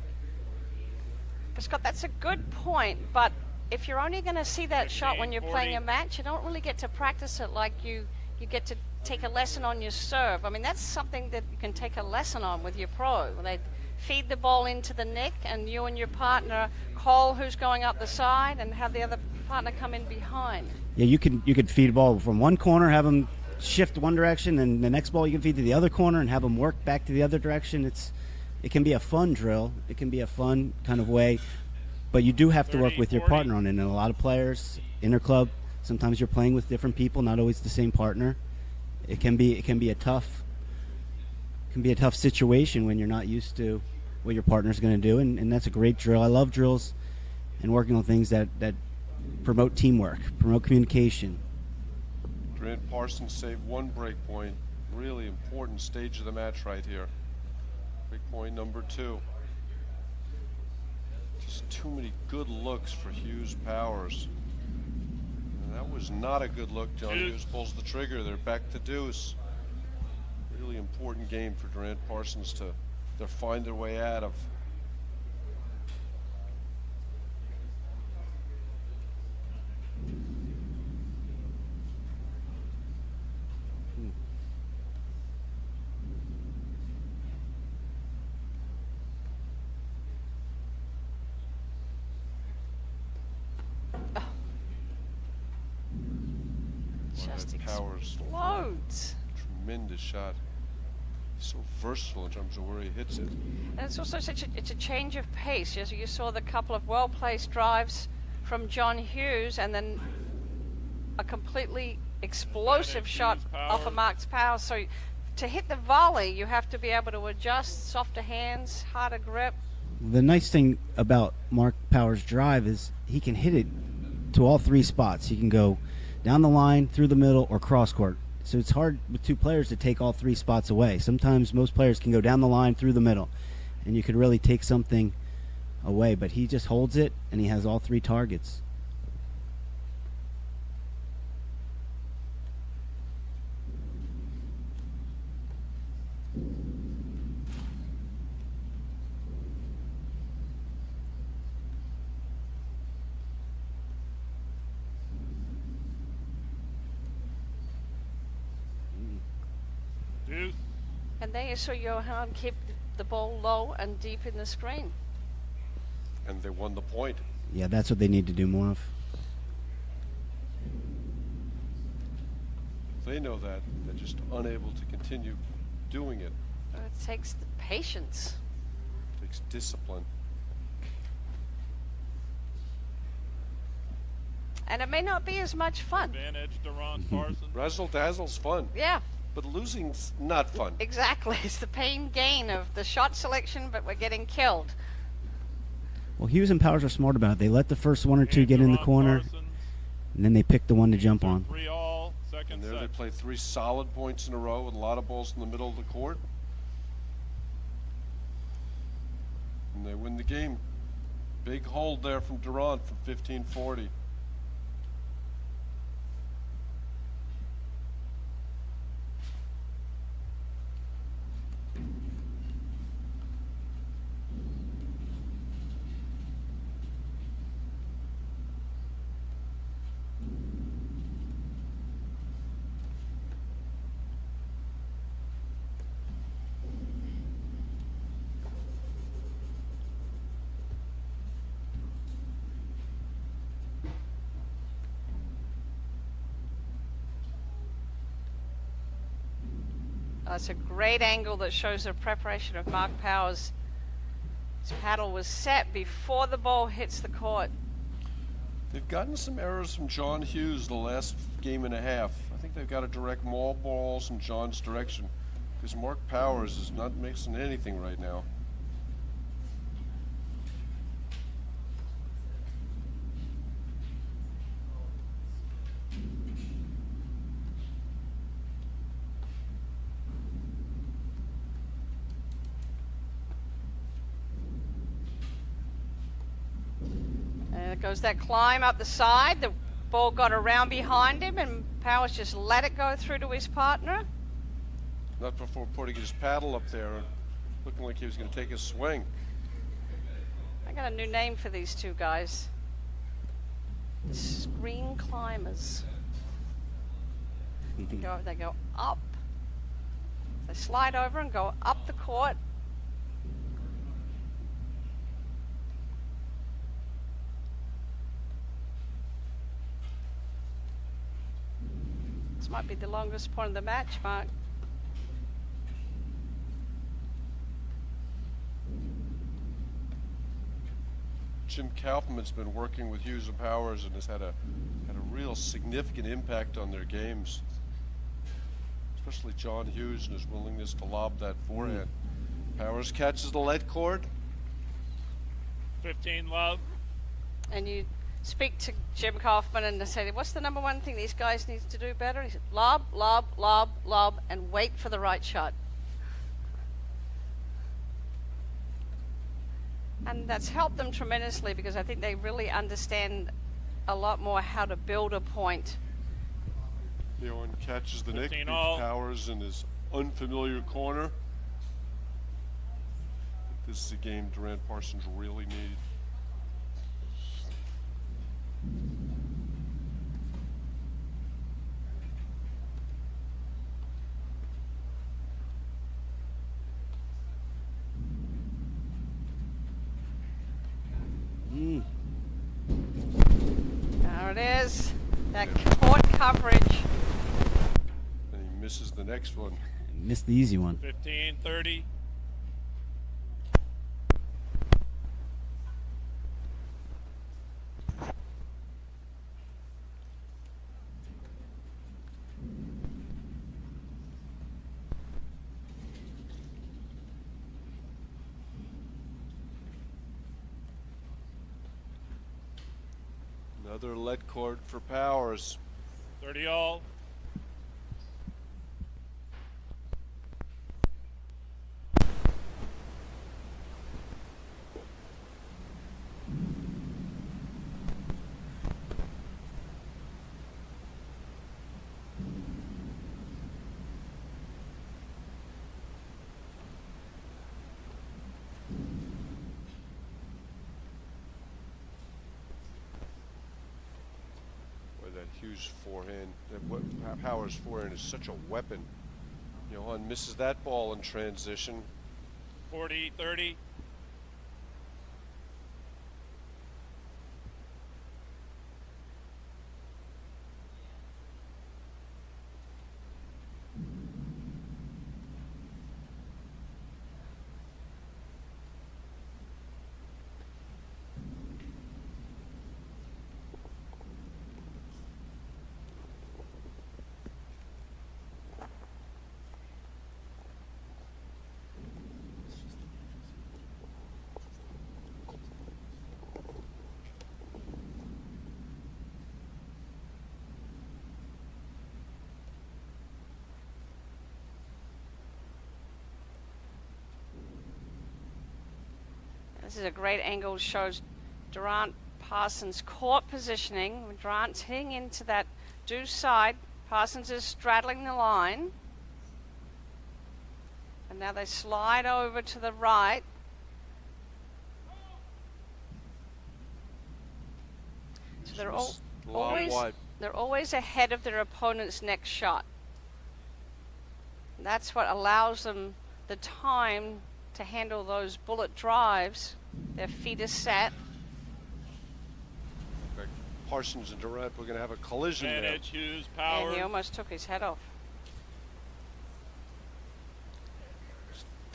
Scott, that's a good point, but if you're only going to see that shot when you're playing a match, you don't really get to practice it like you get to take a lesson on your serve. I mean, that's something that you can take a lesson on with your pro. They feed the ball into the nick, and you and your partner call who's going up the side and have the other partner come in behind. Yeah, you could feed a ball from one corner, have them shift one direction, and the next ball you can feed to the other corner and have them work back to the other direction. It can be a fun drill. It can be a fun kind of way, but you do have to work with your partner on it. And a lot of players, interclub, sometimes you're playing with different people, not always the same partner. It can be a tough situation when you're not used to what your partner's going to do, and that's a great drill. I love drills and working on things that promote teamwork, promote communication. Randt Parsons saved one break point. Really important stage of the match right here. Break point number 2. Just too many good looks for Hughes Powers. And that was not a good look. John Hughes pulls the trigger. They're back to deuce. Really important game for Randt Parsons to find their way out of. Just Powers, explodes. tremendous shot. So versatile in terms of where he hits it. And it's also it's a change of pace. Yes, you saw the couple of well-placed drives from John Hughes, and then a completely explosive shot off of Mark's power. So to hit the volley, you have to be able to adjust, softer hands, harder grip. The nice thing about Mark Power's drive is he can hit it to all 3 spots. He can go down the line, through the middle, or cross court. So it's hard with 2 players to take all 3 spots away. Sometimes most players can go down the line, through the middle, and you could really take something away. But he just holds it, and he has all 3 targets. And there you saw Johan keep the ball low and deep in the screen. And they won the point. Yeah, that's what they need to do more of. They know that. They're just unable to continue doing it. It takes the patience. It takes discipline. And it may not be as much fun. Advantage to Ron Parsons. Razzle dazzle's fun, Yeah, but losing's not fun. exactly. It's the pain gain of the shot selection, but we're getting killed. Well, Hughes and Powers are smart about it. They let the first 1 or 2 get in the Ron corner, Parsons. and then they pick the one to jump on. 3-all, second And there they set. play 3 solid points in a row with a lot of balls in the middle of the court. And they win the game. Big hold there from Durant from 15-40. It's a great angle that shows the preparation of Mark Powers. His paddle was set before the ball hits the court. They've gotten some errors from John Hughes the last game and a half. I think they've got to direct more balls in John's direction because Mark Powers is not mixing anything right now. goes that climb up the side. The ball got around behind him, and Powers just let it go through to his partner. Not before putting his paddle up there and looking like he was going to take a swing. I got a new name for these two guys. The screen climbers. They go up. They slide over and go up the court. This might be the longest point of the match, Mark. Jim Kaufman's been working with Hughes and Powers and has had a real significant impact on their games. Especially John Hughes and his willingness to lob that forehand. Powers catches the lead cord. 15 love. And you speak to Jim Kaufman and they say, what's the number one thing these guys need to do better? He said, lob, lob, lob, lob, and wait for the right shot. And that's helped them tremendously because I think they really understand a lot more how to build a point. Leon catches the nick, 15 beats all. Powers in his unfamiliar corner. This is a game Durant Parsons really need. There it is. That court coverage. And he misses the next one. Missed the easy one. 15, 30. Another lead cord for Powers. 30 all. That Hughes forehand, Powers forehand is such a weapon. Johan misses that ball in transition. 40, 30. This is a great angle, shows Durant Parsons court positioning. When Durant's hitting into that deuce side, Parsons is straddling the line. And now they slide over to the right. So they're they're always ahead of their opponent's next shot. And that's what allows them the time to handle those bullet drives. Their feet are set. Parsons and Durant were going to have a collision there. Advantage, Hughes, And Powers. he almost took his head off.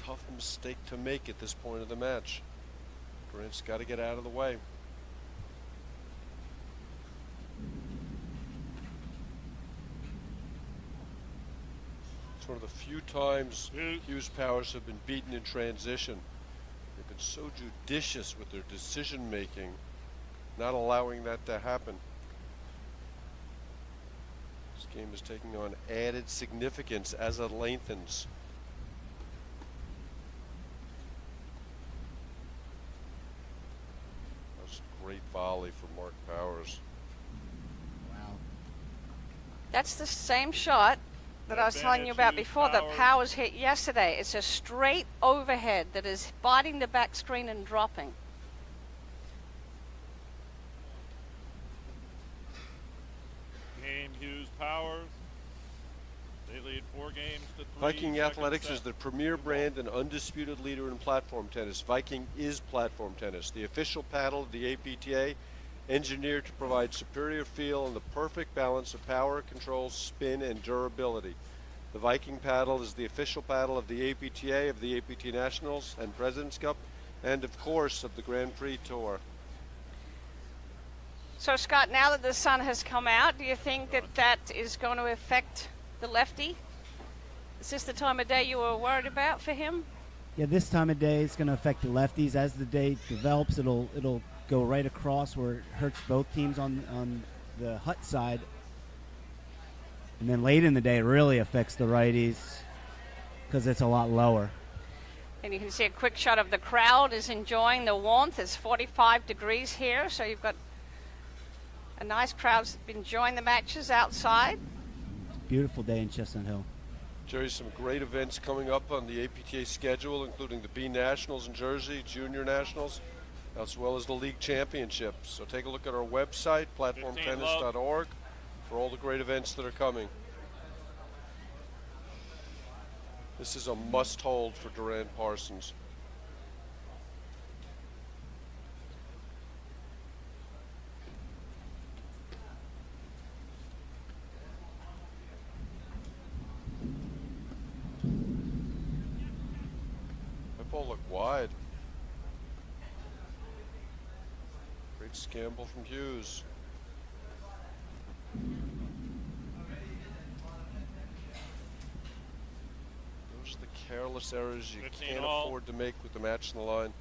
Tough mistake to make at this point of the match. Durant's got to get out of the way. It's one of the few times Hughes Powers have been beaten in transition. They've been so judicious with their decision making, not allowing that to happen. This game is taking on added significance as it lengthens. That was a great volley from that's the same shot that I was telling you about before that Powers hit yesterday. It's a straight overhead that is biting the back screen and dropping. Game Hughes Powers. They lead 4 games to 3. Viking Second Athletics set. is the premier brand and undisputed leader in platform tennis. Viking is platform tennis, the official paddle of the APTA, engineered to provide superior feel and the perfect balance of power, control, spin, and durability. The Viking paddle is the official paddle of the APTA, of the APT Nationals and President's Cup, and of course of the Grand Prix Tour. So Scott, now that the sun has come out, do you think that that is going to affect the lefty? Is this the time of day you were worried about for him? Yeah, this time of day is going to affect the lefties. As the day develops, it'll go right across where it hurts both teams on the hut side. And then late in the day, it really affects the righties because it's a lot lower. And you can see a quick shot of the crowd is enjoying the warmth. It's 45 degrees here, so you've got a nice crowd enjoying the matches outside. Beautiful day in Chestnut Hill. Jerry, some great events coming up on the APTA schedule, including the B Nationals in Jersey, Junior Nationals, as well as the League Championships. So take a look at our website, platformtennis.org, for all the great events that are coming. This is a must-hold for Durant Parsons. That ball looked wide. Great scramble from Hughes. Those are the careless errors you 15 can't all. afford to make with the match on the line.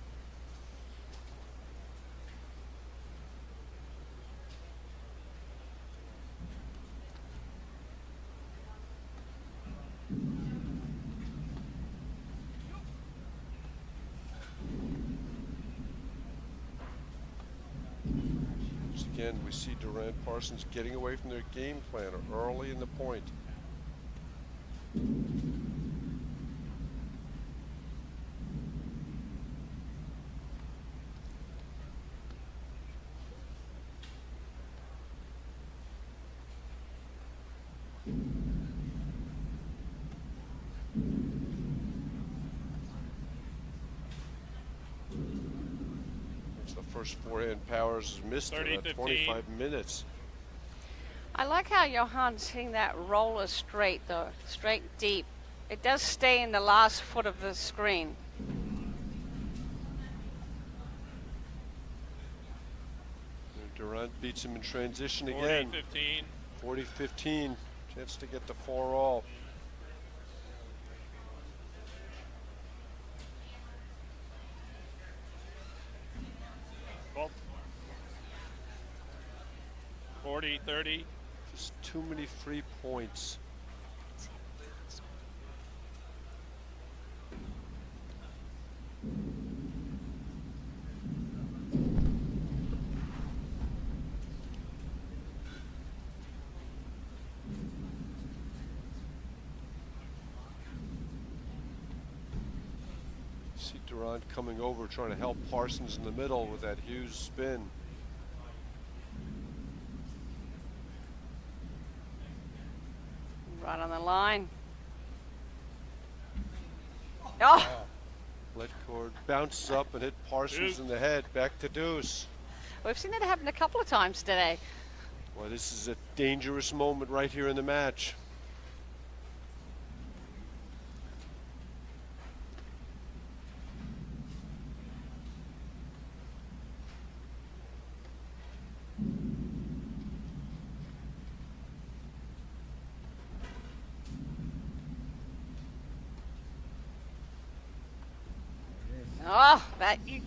Once again, we see Durant Parsons getting away from their game plan early in the point. It's the first forehand Powers has missed in 30-15. 25 minutes. I like how Johan's hitting that roller straight, though, straight deep. It does stay in the last foot of the screen. Durant beats him in transition again. 40-15. 40-15. Chance to get the 4-all. Well, 40-30. Just too many free points. See Durant coming over, trying to help Parsons in the middle with that Hughes spin. Right on the line. Oh, Let cord bounces up and hit Parsons in the head. Back to deuce. we've seen that happen a couple of times today. Well, this is a dangerous moment right here in the match. Oh, that you.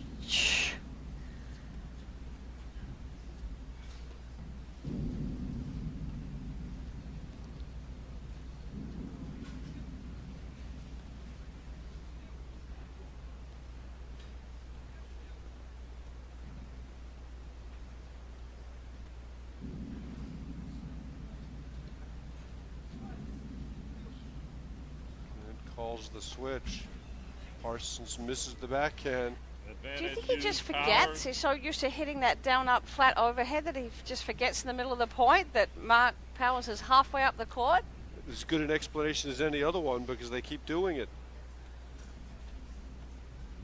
calls the switch. Parsons misses the backhand. Do you think he just forgets? He's so used to hitting that down up flat overhead that he just forgets in the middle of the point that Mark Powers is halfway up the court? As good an explanation as any other one because they keep doing it.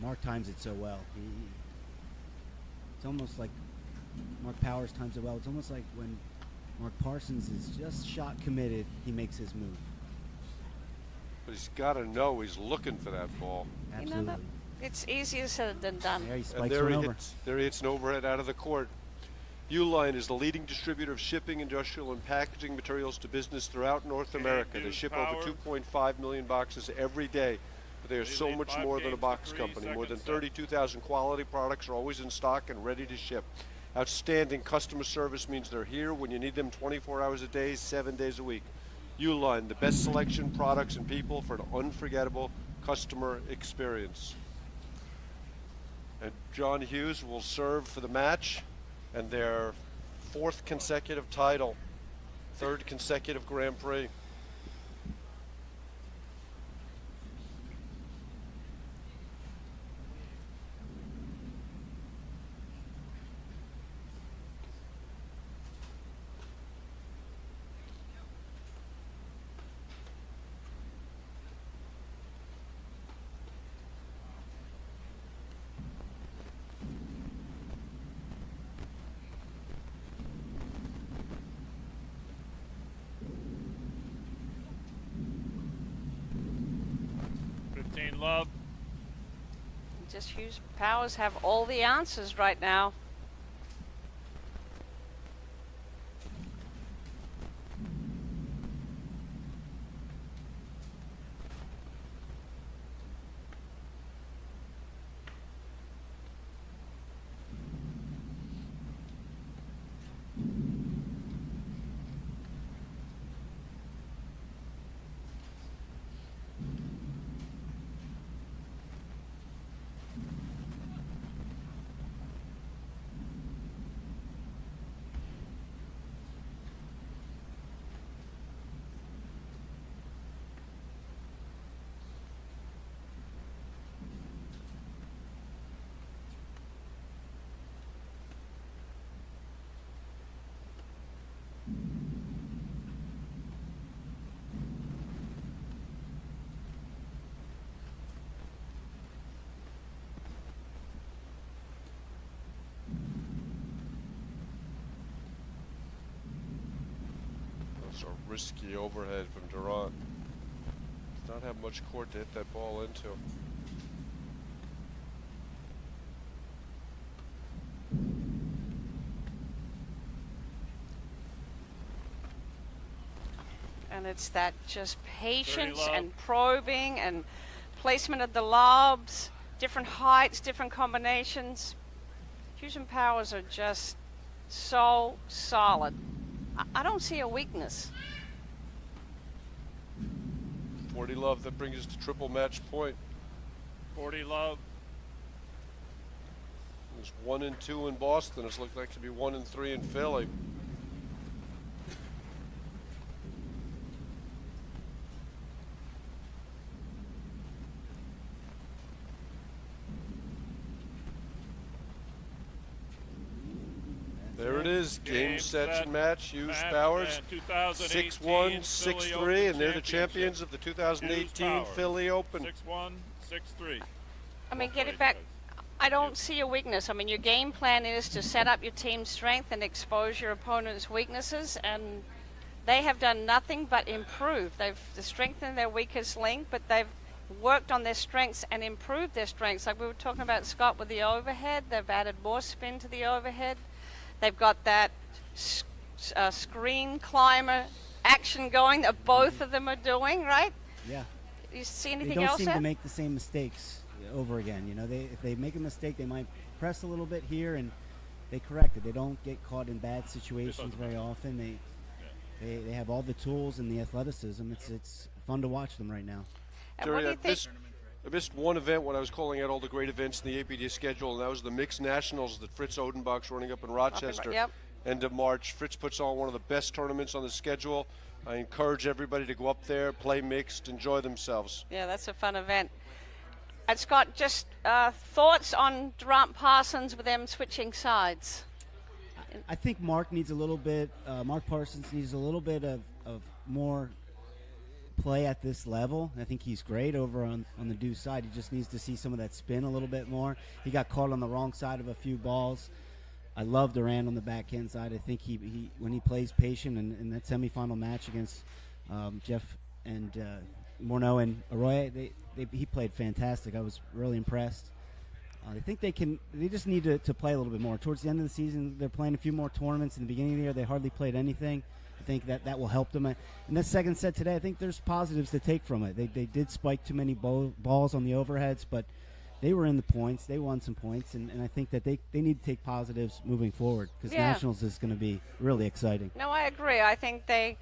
Mark times it so well. It's almost like Mark Powers times it well. It's almost like when Mark Parsons is just shot committed, he makes his move. But he's got to know he's looking for that ball. Absolutely. You know, it's easier said than done. There he And spikes there one he, over. there he hits an overhead out of the court. Uline is the leading distributor of shipping, industrial, and packaging materials to business throughout North America. They ship over 2.5 million boxes every day. But they are so much more than a box company. More than 32,000 quality products are always in stock and ready to ship. Outstanding customer service means they're here when you need them 24 hours a day, 7 days a week. Uline, the best selection, products, and people for an unforgettable customer experience. And John Hughes will serve for the match and their 4th consecutive title, 3rd consecutive Grand Prix. Love. Just Hughes Powers have all the answers right now. That's a risky overhead from Durant. Does not have much court to hit that ball into. And it's that just patience love. and probing and placement of the lobs, different heights, different combinations. Hughes and Powers are just so solid. I don't see a weakness. 40 love, that brings us to triple match point. 40 love. It was 1 and 2 in Boston. It's looked like to be 1 and 3 in Philly. There it is, game, set, and match. Hughes Powers, 6-1, 6-3, and they're the champions of the 2018 Philly Open. 6-1, 6-3. I mean, get it back. I don't see a weakness. I mean, your game plan is to set up your team's strength and expose your opponent's weaknesses, and they have done nothing but improve. They've strengthened their weakest link, but they've worked on their strengths and improved their strengths. Like we were talking about Scott with the overhead, they've added more spin to the overhead. They've got that screen climber action going that both of them are doing, right? Yeah. You see They anything don't else seem there? to make the same mistakes over again. You know, if they make a mistake, they might press a little bit here and they correct it. They don't get caught in bad situations very often. They have all the tools and the athleticism. It's fun to watch them right now. And what do you think? I missed one event when I was calling out all the great events in the APTA schedule, and that was the Mixed Nationals that Fritz Odenbach's running up in Rochester. Yep. End of March. Fritz puts on one of the best tournaments on the schedule. I encourage everybody to go up there, play mixed, enjoy themselves. Yeah, that's a fun event. And Scott, just thoughts on Randt Parsons with them switching sides? I think Mark needs a little bit. Mark Parsons needs a little bit of more play at this level. I think he's great over on the Dew side. He just needs to see some of that spin a little bit more. He got caught on the wrong side of a few balls. I love Durant on the backhand side. I think he when he plays patient in that semifinal match against Jeff and Morneau and Arroyo, he played fantastic. I was really impressed. I think they just need to play a little bit more. Towards the end of the season, they're playing a few more tournaments. In the beginning of the year, they hardly played anything. I think that will help them. In that second set today, I think there's positives to take from it. They did spike too many balls on the overheads, but they were in the points. They won some points, and I think that they need to take positives moving forward because Nationals is going to be really exciting. No, I agree. I think they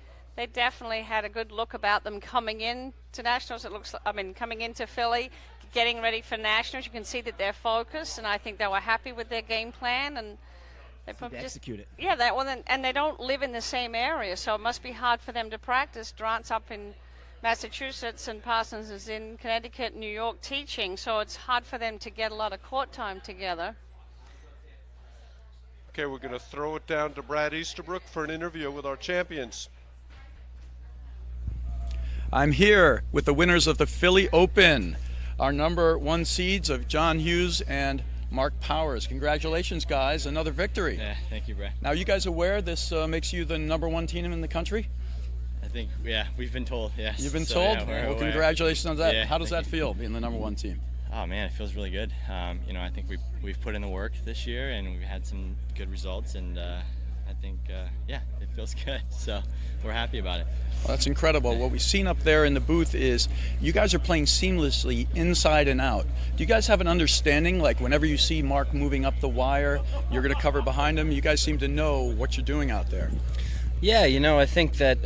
definitely had a good look about them coming in to Nationals. Coming into Philly, getting ready for Nationals. You can see that they're focused, and I think they were happy with their game plan, and they probably just execute it. Yeah, and they don't live in the same area, so it must be hard for them to practice. Durant's up in Massachusetts and Parsons is in Connecticut, New York teaching, so it's hard for them to get a lot of court time together. Okay, we're going to throw it down to Brad Easterbrook for an interview with our champions. I'm here with the winners of the Philly Open, our number one seeds of John Hughes and Mark Powers. Congratulations, guys. Another victory. Yeah, thank you, Brad. Now, are you guys aware this makes you the number one team in the country? I think, yeah, we've been told, yes. You've been So, told? yeah, we're Well, aware. congratulations on that. Yeah, How does that thank you. feel, being the number one team? Oh, man, it feels really good. I think we've put in the work this year, and we've had some good results, and I think, it feels good. So we're happy about it. Well, that's incredible. What we've seen up there in the booth is you guys are playing seamlessly inside and out. Do you guys have an understanding, like whenever you see Mark moving up the wire, you're going to cover behind him? You guys seem to know what you're doing out there. Yeah, I think that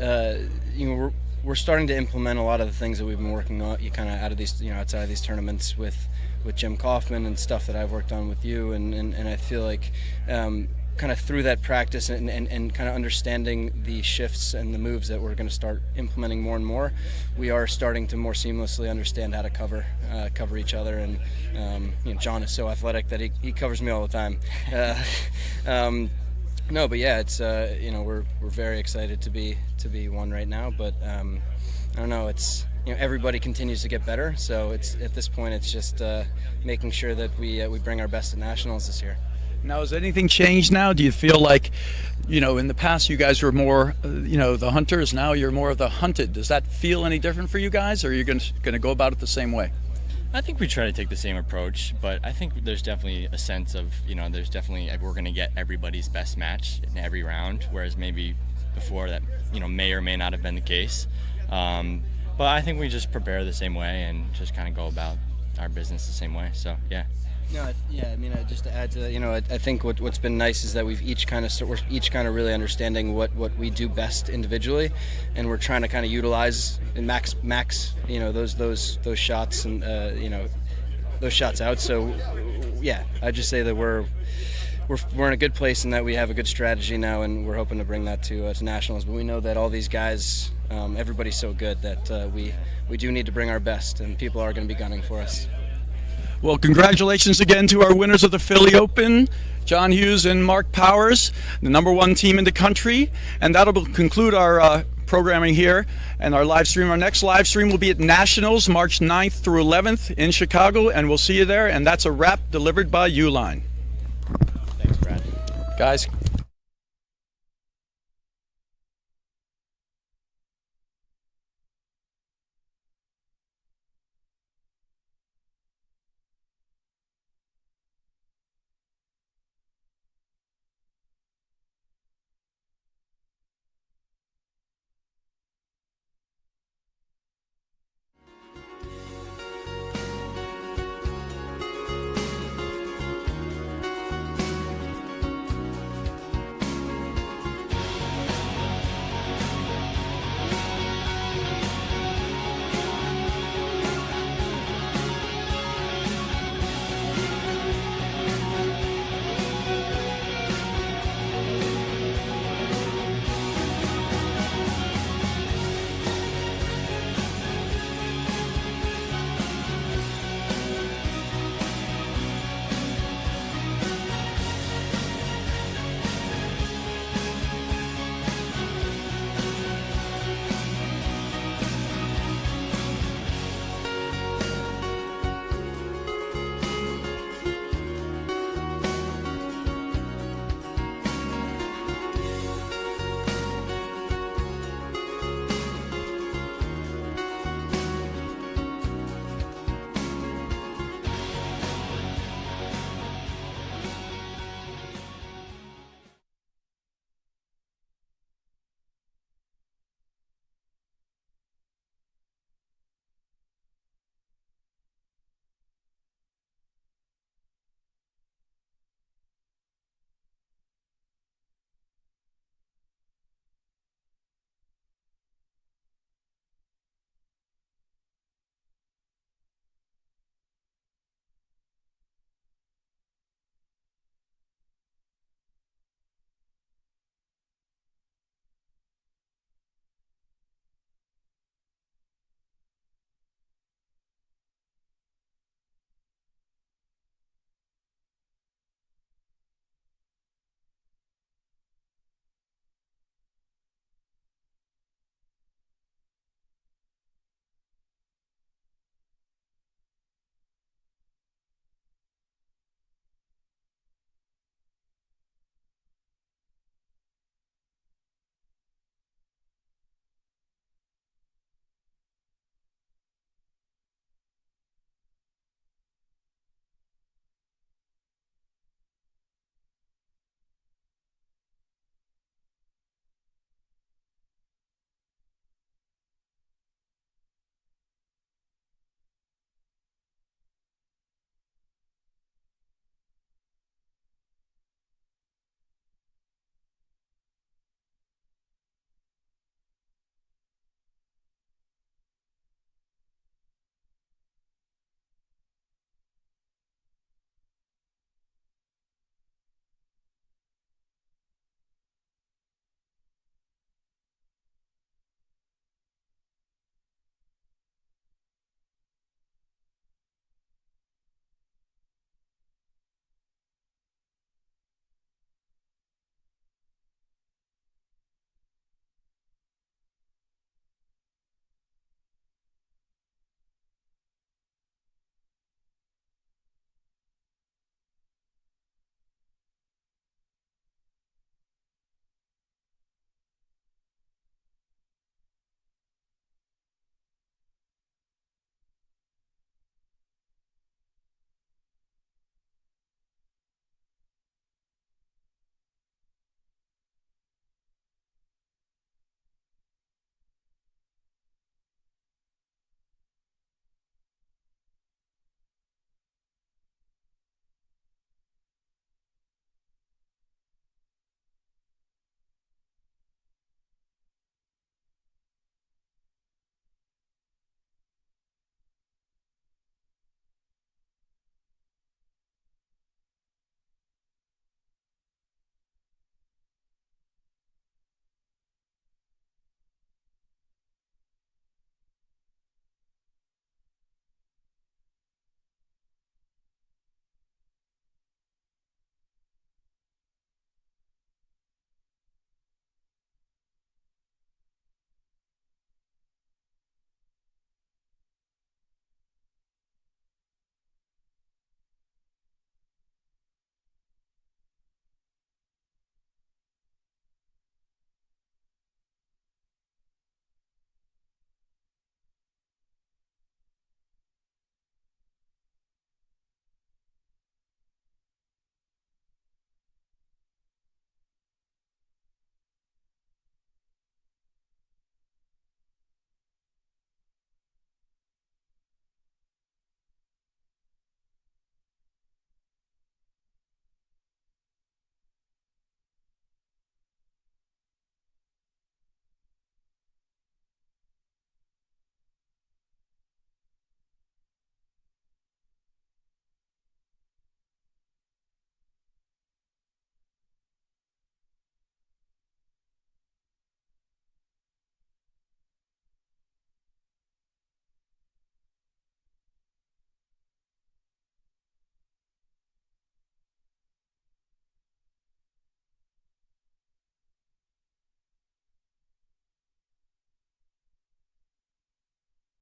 we're starting to implement a lot of the things that we've been working on. You kind of out of these, outside of these tournaments with Jim Kaufman and stuff that I've worked on with you, and I feel like kind of through that practice and kind of understanding the shifts and the moves that we're going to start implementing more and more, we are starting to more seamlessly understand how to cover each other. And John is so athletic that he covers me all the time. No, but yeah, it's we're very excited to be one right now. But I don't know, it's everybody continues to get better. So it's at this point, it's just making sure that we bring our best at nationals this year. Now, has anything changed now? Do you feel like, in the past you guys were more, the hunters, now you're more of the hunted. Does that feel any different for you guys, or are you going to go about it the same way? I think we try to take the same approach, but I think there's definitely a sense of, we're going to get everybody's best match in every round, whereas maybe before that, may or may not have been the case. But I think we just prepare the same way and just kind of go about our business the same way. So, yeah. No, just to add to that, I think what's been nice is that we're each kind of really understanding what we do best individually, and we're trying to kind of utilize and max those shots and those shots out. So yeah, I just say that we're in a good place and that we have a good strategy now, and we're hoping to bring that to nationals. But we know that all these guys, everybody's so good that we do need to bring our best, and people are going to be gunning for us. Well, congratulations again to our winners of the Philly Open, John Hughes and Mark Powers, the number one team in the country. And that'll conclude our programming here and our live stream. Our next live stream will be at Nationals, March 9th through 11th in Chicago, and we'll see you there. And that's a wrap delivered by Uline. Thanks, Brad. Guys,